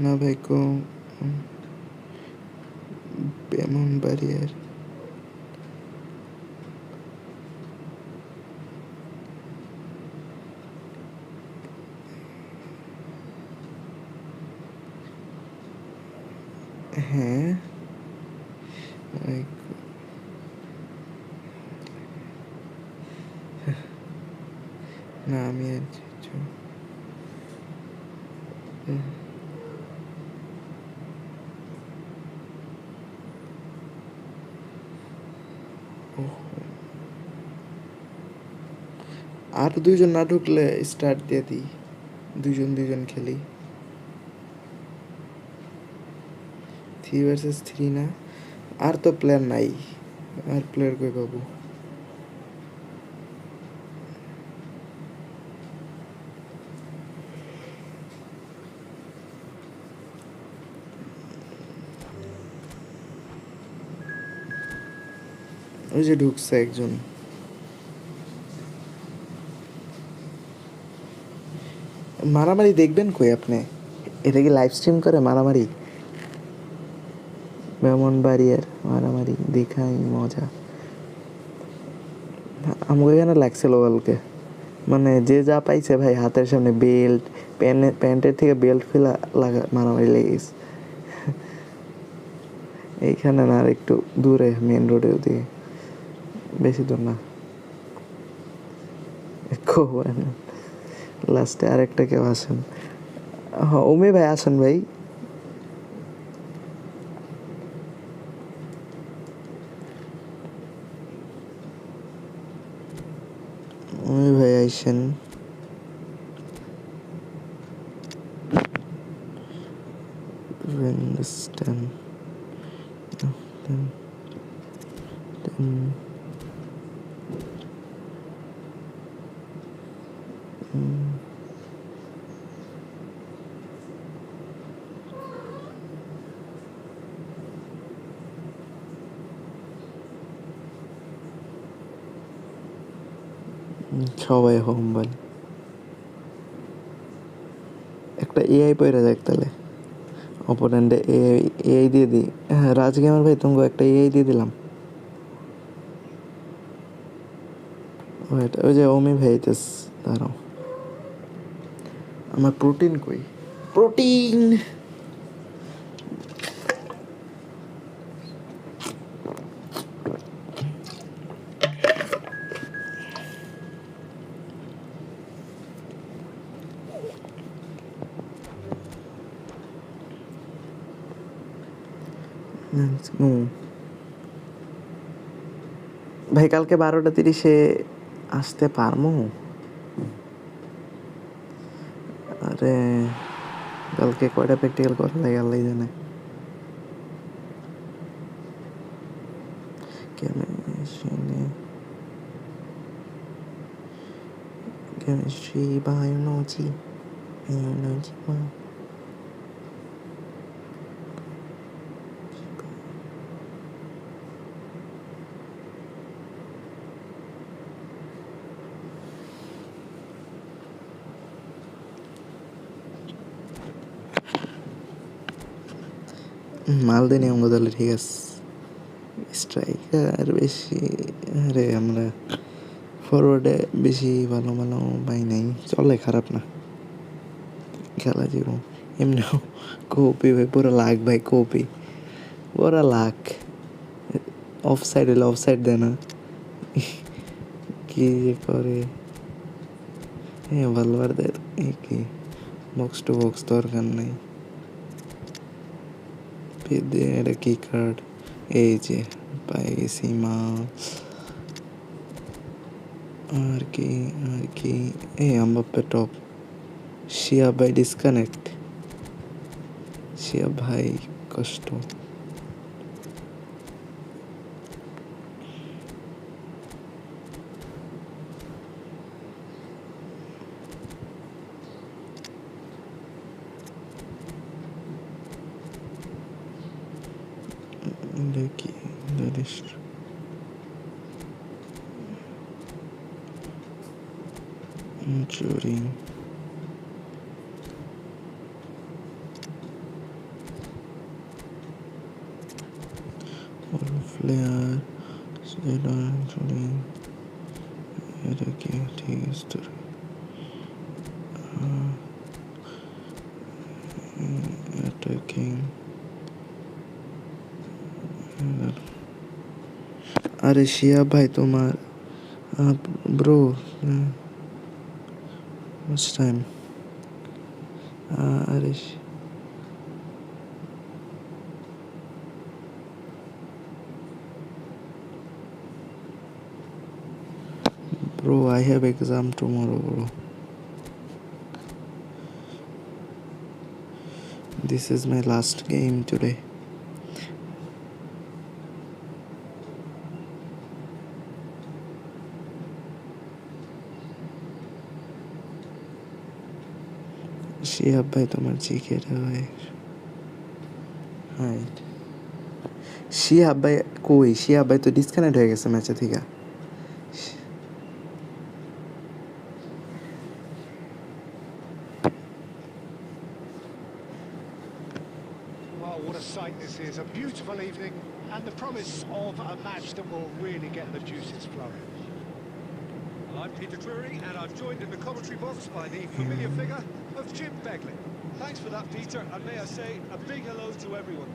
না ভাই এমন ব্যারিয়ার হ্যাঁ না আমি আর আর দুইজন না ঢুকলে স্টার্ট দিয়ে দিই, দুইজন খেলি। 3 vs 3 না, আর তো প্লেয়ার নাই, আর প্লেয়ার কই পাবো? ওই যে ঢুকছে একজন। মারামারি দেখবেন কই আপনি? এটা কি লাইভ স্ট্রিম করে মারামারি? ব্রাহ্মণবাড়িয়ার মারামারি দেখাই মজা। আমাকে এখানে লাগছিল কালকে, মানে যে যা পাইছে ভাই হাতের সামনে, বেল্ট প্যান্টের থেকে বেল্ট ফেলা লাগা মারামারি লেগেছে। এইখানে না, আর একটু দূরে মেন রোডের দিকে, বেশি দূর না। লাস্টে আরেকটা কেউ আসেন। হ্যাঁ ওমে ভাই আসেন ভাই। ওমে ভাই আইসেন। সবাই হোম বল, একটা এআই পয়রা যাক তাহলে অপোনেন্টে এআই দিয়ে দিই। হ্যাঁ রাজ গেমার ভাই তোমাকে একটা এআই দিয়ে দিলাম। ওই যে ওমি ভাই দাঁড়াও, আমার প্রোটিন কই? প্রোটিন ভাই কালকে 12:30 আসতে পারমু? আরে কালকে কয়টা প্র্যাকটিক্যাল করা লাগে আল্লাহ জানে। কেমিস্ট্রি, বায়োলজি মালদিনী অঙ্গ দলে ঠিক আছে। স্ট্রাইকার বেশি, আরে আমরা ফরওয়ার্ডে বেশি ভালো ভালো পাই নাই, চলে খারাপ না খেলা জীবন। এমনিও কপি ভাই পুরো লাখ, ভাই কপি পুরো লাখ। অফ সাইড হলে অফ সাইড দেয় না, কি যে করে। হ্যাঁ ভালবারদের কি বক্স টু বক্স দরকার নেই, এটা কি কার্ড? এই যে পাই গেছি মা। আর কি এই আম্বাপ্পে টপ। শিয়া ভাই ডিসকানেক্ট। শিয়া ভাই কষ্ট। দেখি চুরি ফ্লেয়ার চুরি এটা কি ঠিক আছে। অ্যাটাকিং আরে শিয়া ভাই তোমার ব্রো টাইম আরে bro, I have exam tomorrow, bro. This is my last game today. Shihab ভাই তোমার চিকেট হয়। হ্যাঁ শিহাব ভাই কই? শিহাব ভাই তো ডিসকানেক্ট হয়ে গেছে ম্যাচে থেকে। Well, what a sight this is. A beautiful evening and the promise of a match that will really get the juices flowing. Well, I'm Peter Drury and I'm joined in the commentary box by the familiar figure of Jim Begley. Thanks for that, Peter, and may I say a big hello to everyone.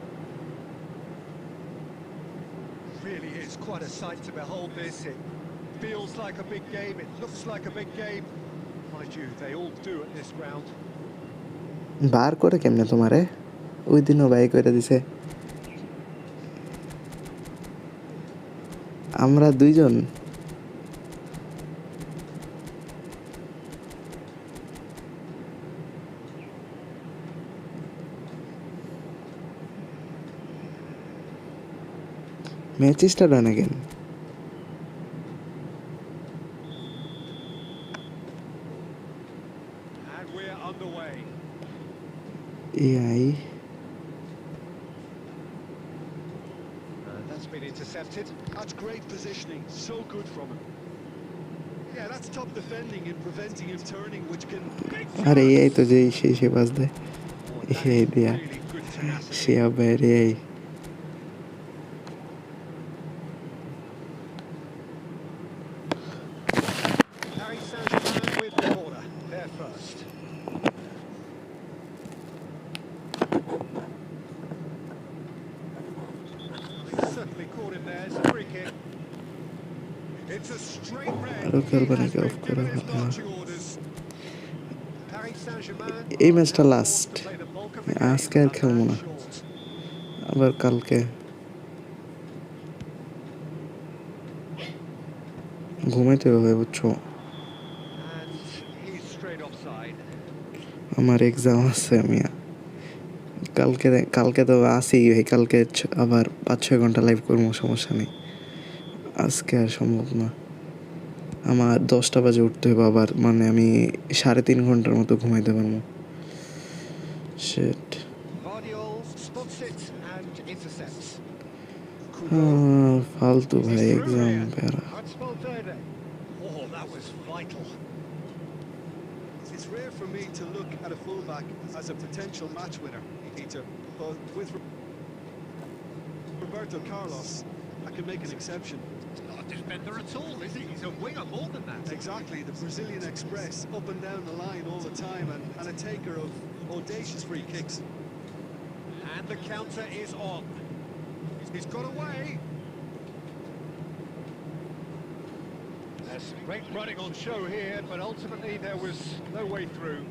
Really is quite a sight to behold this. It feels like a big game, it looks like a big game. Mind you, they all do at this ground. বার করে কেমনে তোমারে? ওই দিনও by করে দিছে। আমরা দুইজন match start on again. And we're underway. AI. That's been intercepted. That's great positioning, so good from him. Yeah, that's top defending and preventing him turning, which can... আরে এই তো যে সে বাজ দেয়। এই দিয়া Really good tenacity. শিয়া ভাই রে। Paris Saint-Germain with the corner. They're first. He's certainly caught him there. It's a free kick. It's a straight red. আরো খেলবে He has নাকি? অফ been করা given his হবে। marching orders. Paris Saint-Germain এই are ম্যাচটা now last. to play the bulk of the আজকে game, R a খেলবো man না, short. আবার কালকে ঘুমাইতে হবে বুঝছো। And he's straight offside. আমার এক্সাম আছে আমি কালকে তো আসি ভাই। কালকে আবার 5-6 ঘন্টা লাইভ করবো, সমস্যা নেই। আজকে আর সম্ভব না। আমার 10টা বাজে উঠতে হবে আবার, মানে আমি 3.5 ঘন্টার মতো ঘুমাইতে পারবো। Sheet. Guardiola spots it and intercepts. ফালতু He's ভাই, through এক্সাম here. প্যারা। That's Valverde. Oh, that was vital. It's rare for me to look at a fullback as a potential match winner, Peter, but with Roberto Carlos, I can make an exception. He's not a defender at all, is he? He's a winger more than that. Exactly, the Brazilian Express, up and down the line all the time, and a taker of audacious free kicks. And the counter is on. He's got away. There's great running on show here, but ultimately there was no way through.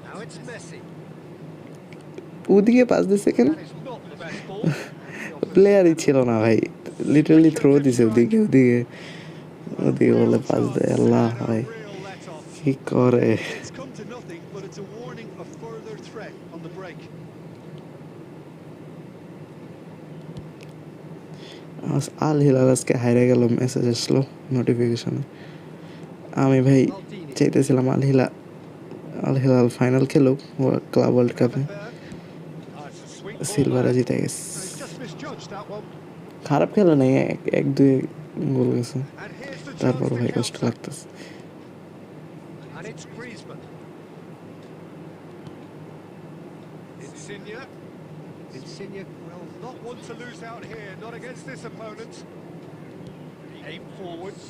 Now it's Messi. ওদিকে pass দিছে কেন? That is not the best ball. And the opposition প্লেয়ারই ছিল না ভাই, literally throw দিছে ওদিকে ওদিকে a ওদিকে বলে real পাস দেয়। chance আল্লাহ and a ভাই real let-off. কি করে! It's come to nothing, but it's a warning of further threat on the break. Al Hilal আজকে হাইরে গেল, মেসেজ আসলো নোটিফিকেশনে। আমি ভাই চাইতেছিলাম আল হিলাল ফাইনাল খেলুক ক্লাব ওয়ার্ল্ড কাপে, Ah, it's a sweet ball সিলভারে there. জিতে গেছে। No, he's just misjudged that one. খারাপ খেলে নাই, এক দুই গোল গেছে, And here's the তারপর chance ভাই to কষ্ট counter. লাগতেছে। And it's Griezmann. Insigne will not want to lose out here, not against this opponent. Aim forwards.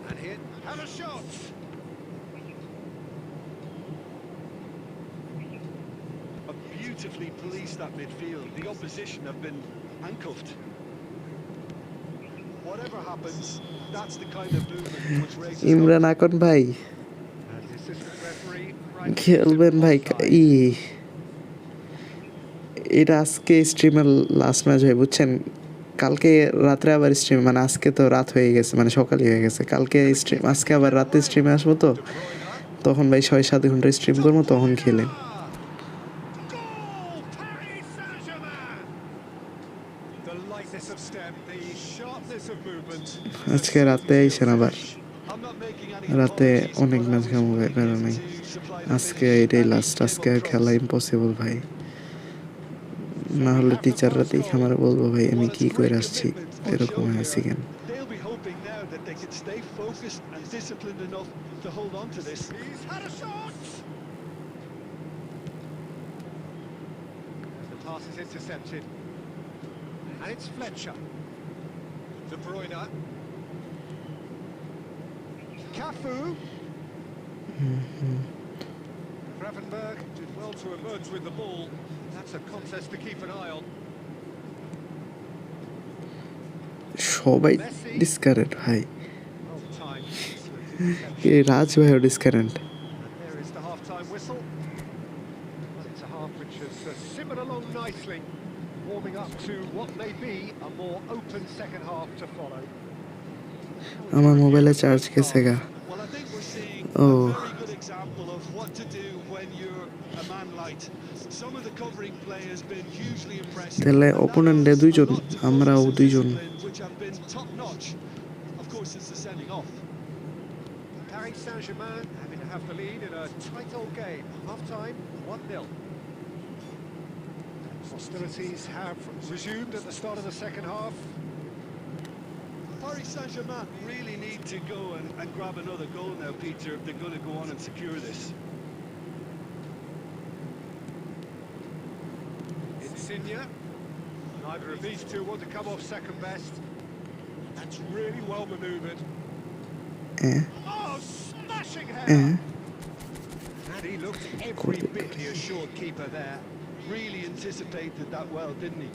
And here, have a shot. Beautifully policed that midfield. The opposition have been handcuffed. Whatever happens, that's the kind of movement which raises Imran Akon ভাই And the assistant referee writes খেলবেন ভাই offside. এটা আজকে স্ট্রিমের last match হয় বুঝছেন, কালকে রাত্রে আবার স্ট্রিম, মানে আজকে তো রাত হয়ে গেছে, মানে সকালই হয়ে গেছে, কালকে স্ট্রিম, আজকে আবার রাতে স্ট্রিমে আসবো তো, De Bruyne. তখন ভাই 6-7 ঘন্টা স্ট্রিম করবো, তখন খেলে। Goal! Paris Saint-Germain! The lightness of step, the sharpness of movement. আজকে রাতে আইসেন আবার, I'm not making any রাতে apologies, অনেক but I ম্যাচ was খেলবো ভাই, willing বেরো নাই। to supply the আজকে finish, এটাই and he লাস্ট, came আজকে up আর খেলা trumps. ইম্পসিবল ভাই, So না we হলে have the টিচাররা first দেখে goal. আমার বলবো ভাই আমি Well, কি it's করে great আসছি, commitment এরকম shown আছি here. কেন। They'll be hoping now that they can stay focused and disciplined enough to hold on to this. He's had a shot! And the pass is intercepted. And it's Fletcher. De Bruyne. Cafu. Gravenberg did well to emerge with the ball. That's a contest to keep an eye on. সবাই ডিসকারেন্ট ভাই, Well timed. এই রাজ ভাইও ডিসকারেন্ট। And there is the half-time whistle. Well, it's a half which has simmered along nicely, warming up to what may be a more open second half to follow. আমার মোবাইলে charge গেছে গা। Well, I think we're seeing Oh. a very good example of what to do when you're a man light. Some of the covering play has been hugely impressive. তাহলে and that opponent-এ owes দুইজন, a lot to আমরাও focus and দুইজন। discipline, which have been top notch. Of course, it's the sending off. Paris Saint-Germain having to have the lead in a tight old game. Half-time, 1-0. Hostilities have resumed at the start of the second half. Paris Saint-Germain really need to go and grab another goal now, Peter, if they're going to go on and secure this. Insigne. Neither of these two want to come off second best. That's really well manoeuvred. Oh, smashing header! And he looked every bit the assured keeper there. Really anticipated that well, didn't he?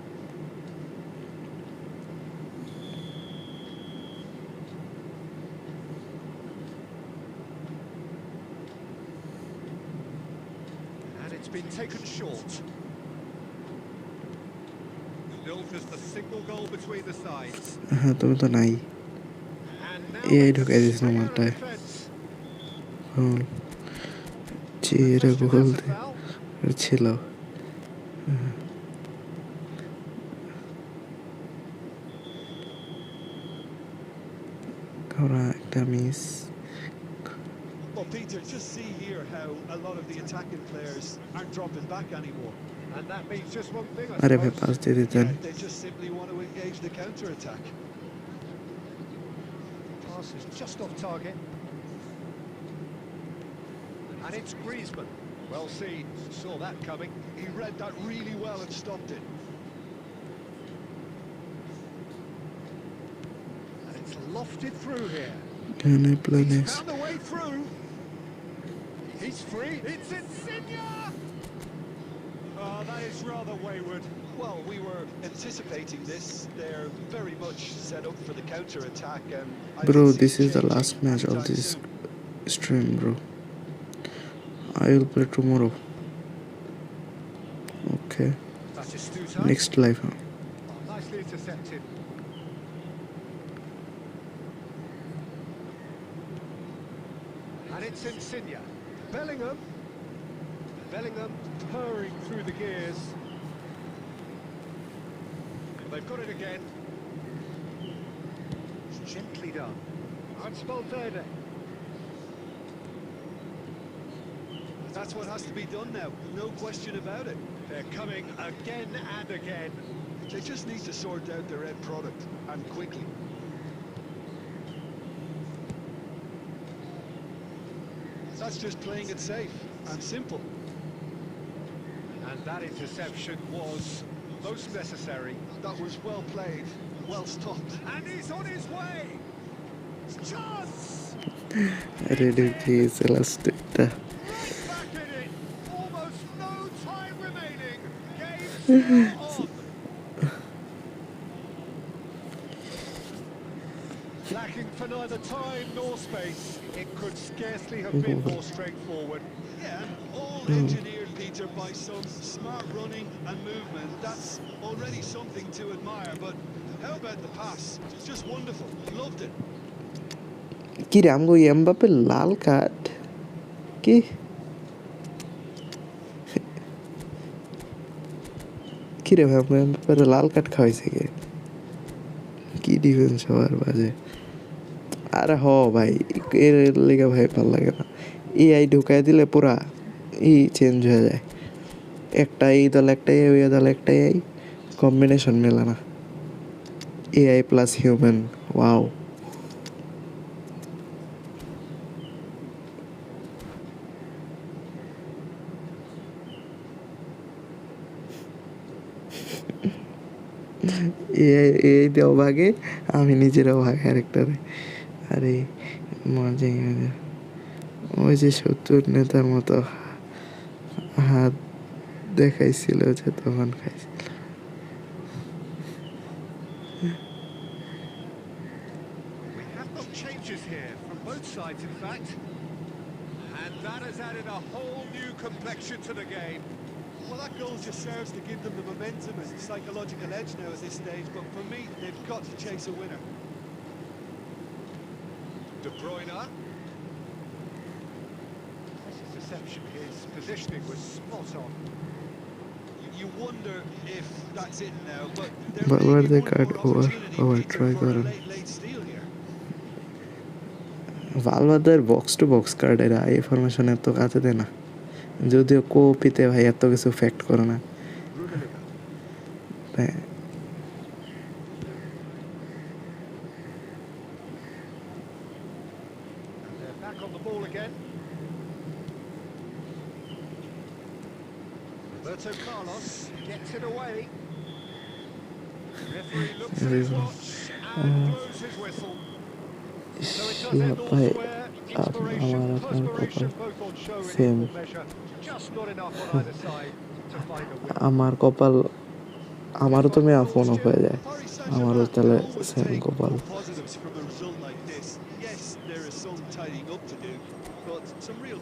And it's been taken short. Still just a single goal between the sides. হ্যাঁ তুমি তো নাই, And এই now ঢুকাই this না it's মাঠটায়। defense. চিরে গোল That's a foul. ছিল। ওরা একটা miss. Well, Peter, just see here how a lot of the attacking players aren't dropping back anymore. And that means just one thing, I আরে ভাই suppose. Pass দিয়ে দিতেন। They just simply want to engage the counter-attack. Pass is just off target. And it's Griezmann. Well seen, saw that coming. He read that really well and stopped it. And it's lofted through here. Can I play He's next? found the way through. He's free. It's Insigne! Oh, that is rather wayward. Well, we were anticipating this. They're very much set up for the counter-attack. And I Bro, didn't see this it is the changing last match of anytime this soon. stream, bro. I will play tomorrow. Okay. Okay, That's astute eye. Next life. Oh, nicely intercepted. And it's Insigne. Bellingham. Bellingham purring through the gears. They've got it again. It's gently done. It's Valverde. That's what has to be done now, no question about it. They're coming again and again. They just need to sort out their end product, and quickly. That's just playing it safe and simple. And that interception was most necessary. That was well played, well stopped. And he's on his way. Chance! Ready দিয়েছে লাস্টটা। Right back in it. Almost no time remaining. Game still on. Lacking for neither time nor space. It could scarcely have been more straightforward. Yeah, all engineered, Peter, by some smart running and movement. That's already something to admire, but how about the pass? Just wonderful. Loved it. কি রে আমগো এমবাপ্পের লাল card কি? কি রে ভাই আমগো এমবাপ্পের লাল কার্ড খাওয়াইছে কে? কি ডিফেন্স হওয়ার বাজে। আরে হ ভাই, এর লেগে ভাই ভালো লাগে না। এআই ঢুকাই দিলে পুরা চেঞ্জ হয়ে যায়। একটা এই দল একটা এ, ওই দল একটা এআই, কম্বিনেশন মেলে না। AI plus human, wow. এই দেও ভাগে, আমি নিজেরাও ভাগ ক্যারেক্টারে। আরে মজা, ওই যে শত্রুর নেতার মতো হাত দেখাইছিল যে তখন খাইছিল। We have got changes here from both sides, in fact. And that has added a whole new complexion to the game. Well, that goal just serves to give them the momentum and psychological edge now at this stage, but for me, they've got to chase a winner. De Bruyne. His reception, his positioning was spot on. You wonder if that's it now, but But there were may they be cut one more opportunity, over Peter, try for a করেন? late steal here. ভালভাদের box to box card এরা এই ফরমেশনে এত কাজে দেয় না, যদিও কোপিতে ভাই এত কিছু ফ্যাক্ট করে না। They're back on the ball again. Roberto Carlos gets it away. Referee looks at his watch and blows his whistle. So it does end all square. Inspiration, perspiration, both on show in equal measure. Just not enough on either side to find a win. আমার কপাল, আমারও তো মেয়া phone off হয়ে যায়, Paris আমারও Saint-Germain তাহলে can always same take কপাল। positives from a result like this. Yes, there is some tidying up to do, but some real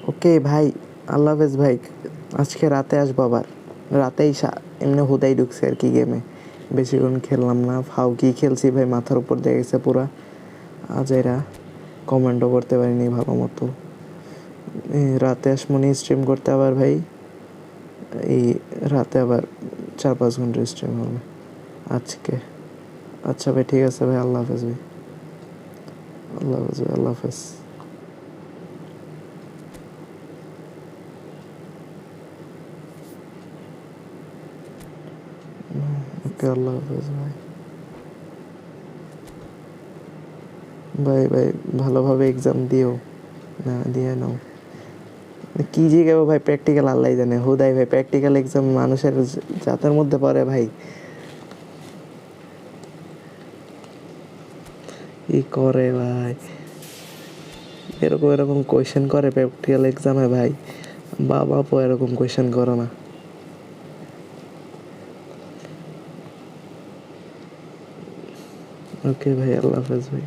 ওকে ভাই, আল্লাহ হাফেজ ভাই, আজকে রাতে আসবো আবার। রাতেই এমনি হুদাই ঢুকছে আর কি গেমে, বেশিক্ষণ খেললাম না, ফাউ কি খেলছি ভাই, মাথার উপর দিয়ে গেছে পুরা। আজ এরা কমেন্টও করতে পারিনি ভালো মতো। রাতে আসমনি স্ট্রিম করতে আবার ভাই, এই রাতে আবার 4-5 ঘন্টা স্ট্রিম হবে আজকে। আচ্ছা ভাই, ঠিক আছে ভাই, আল্লাহ হাফেজ ভাই, আল্লাহ হাফেজ ভাই, আল্লাহ হাফেজ। ওকে, আল্লাহ হাফেজ ভাই। ভাই ভাই ভালোভাবে এক্সাম দিও না, দিয়ে নাও। কি যে গেবো ভাই, প্র্যাকটিক্যাল আল্লাহ জানে। হুদাই ভাই প্র্যাকটিক্যাল এক্সাম মানুষের জাতের মধ্যে পড়ে ভাই। কি করে ভাই, এরকম এরকম কোয়েশ্চেন করে প্র্যাকটিক্যাল এক্সামে ভাই, বাবা এরকম কোয়েশ্চেন করো না। ওকে ভাই, আল্লাহ হাফেজ ভাই।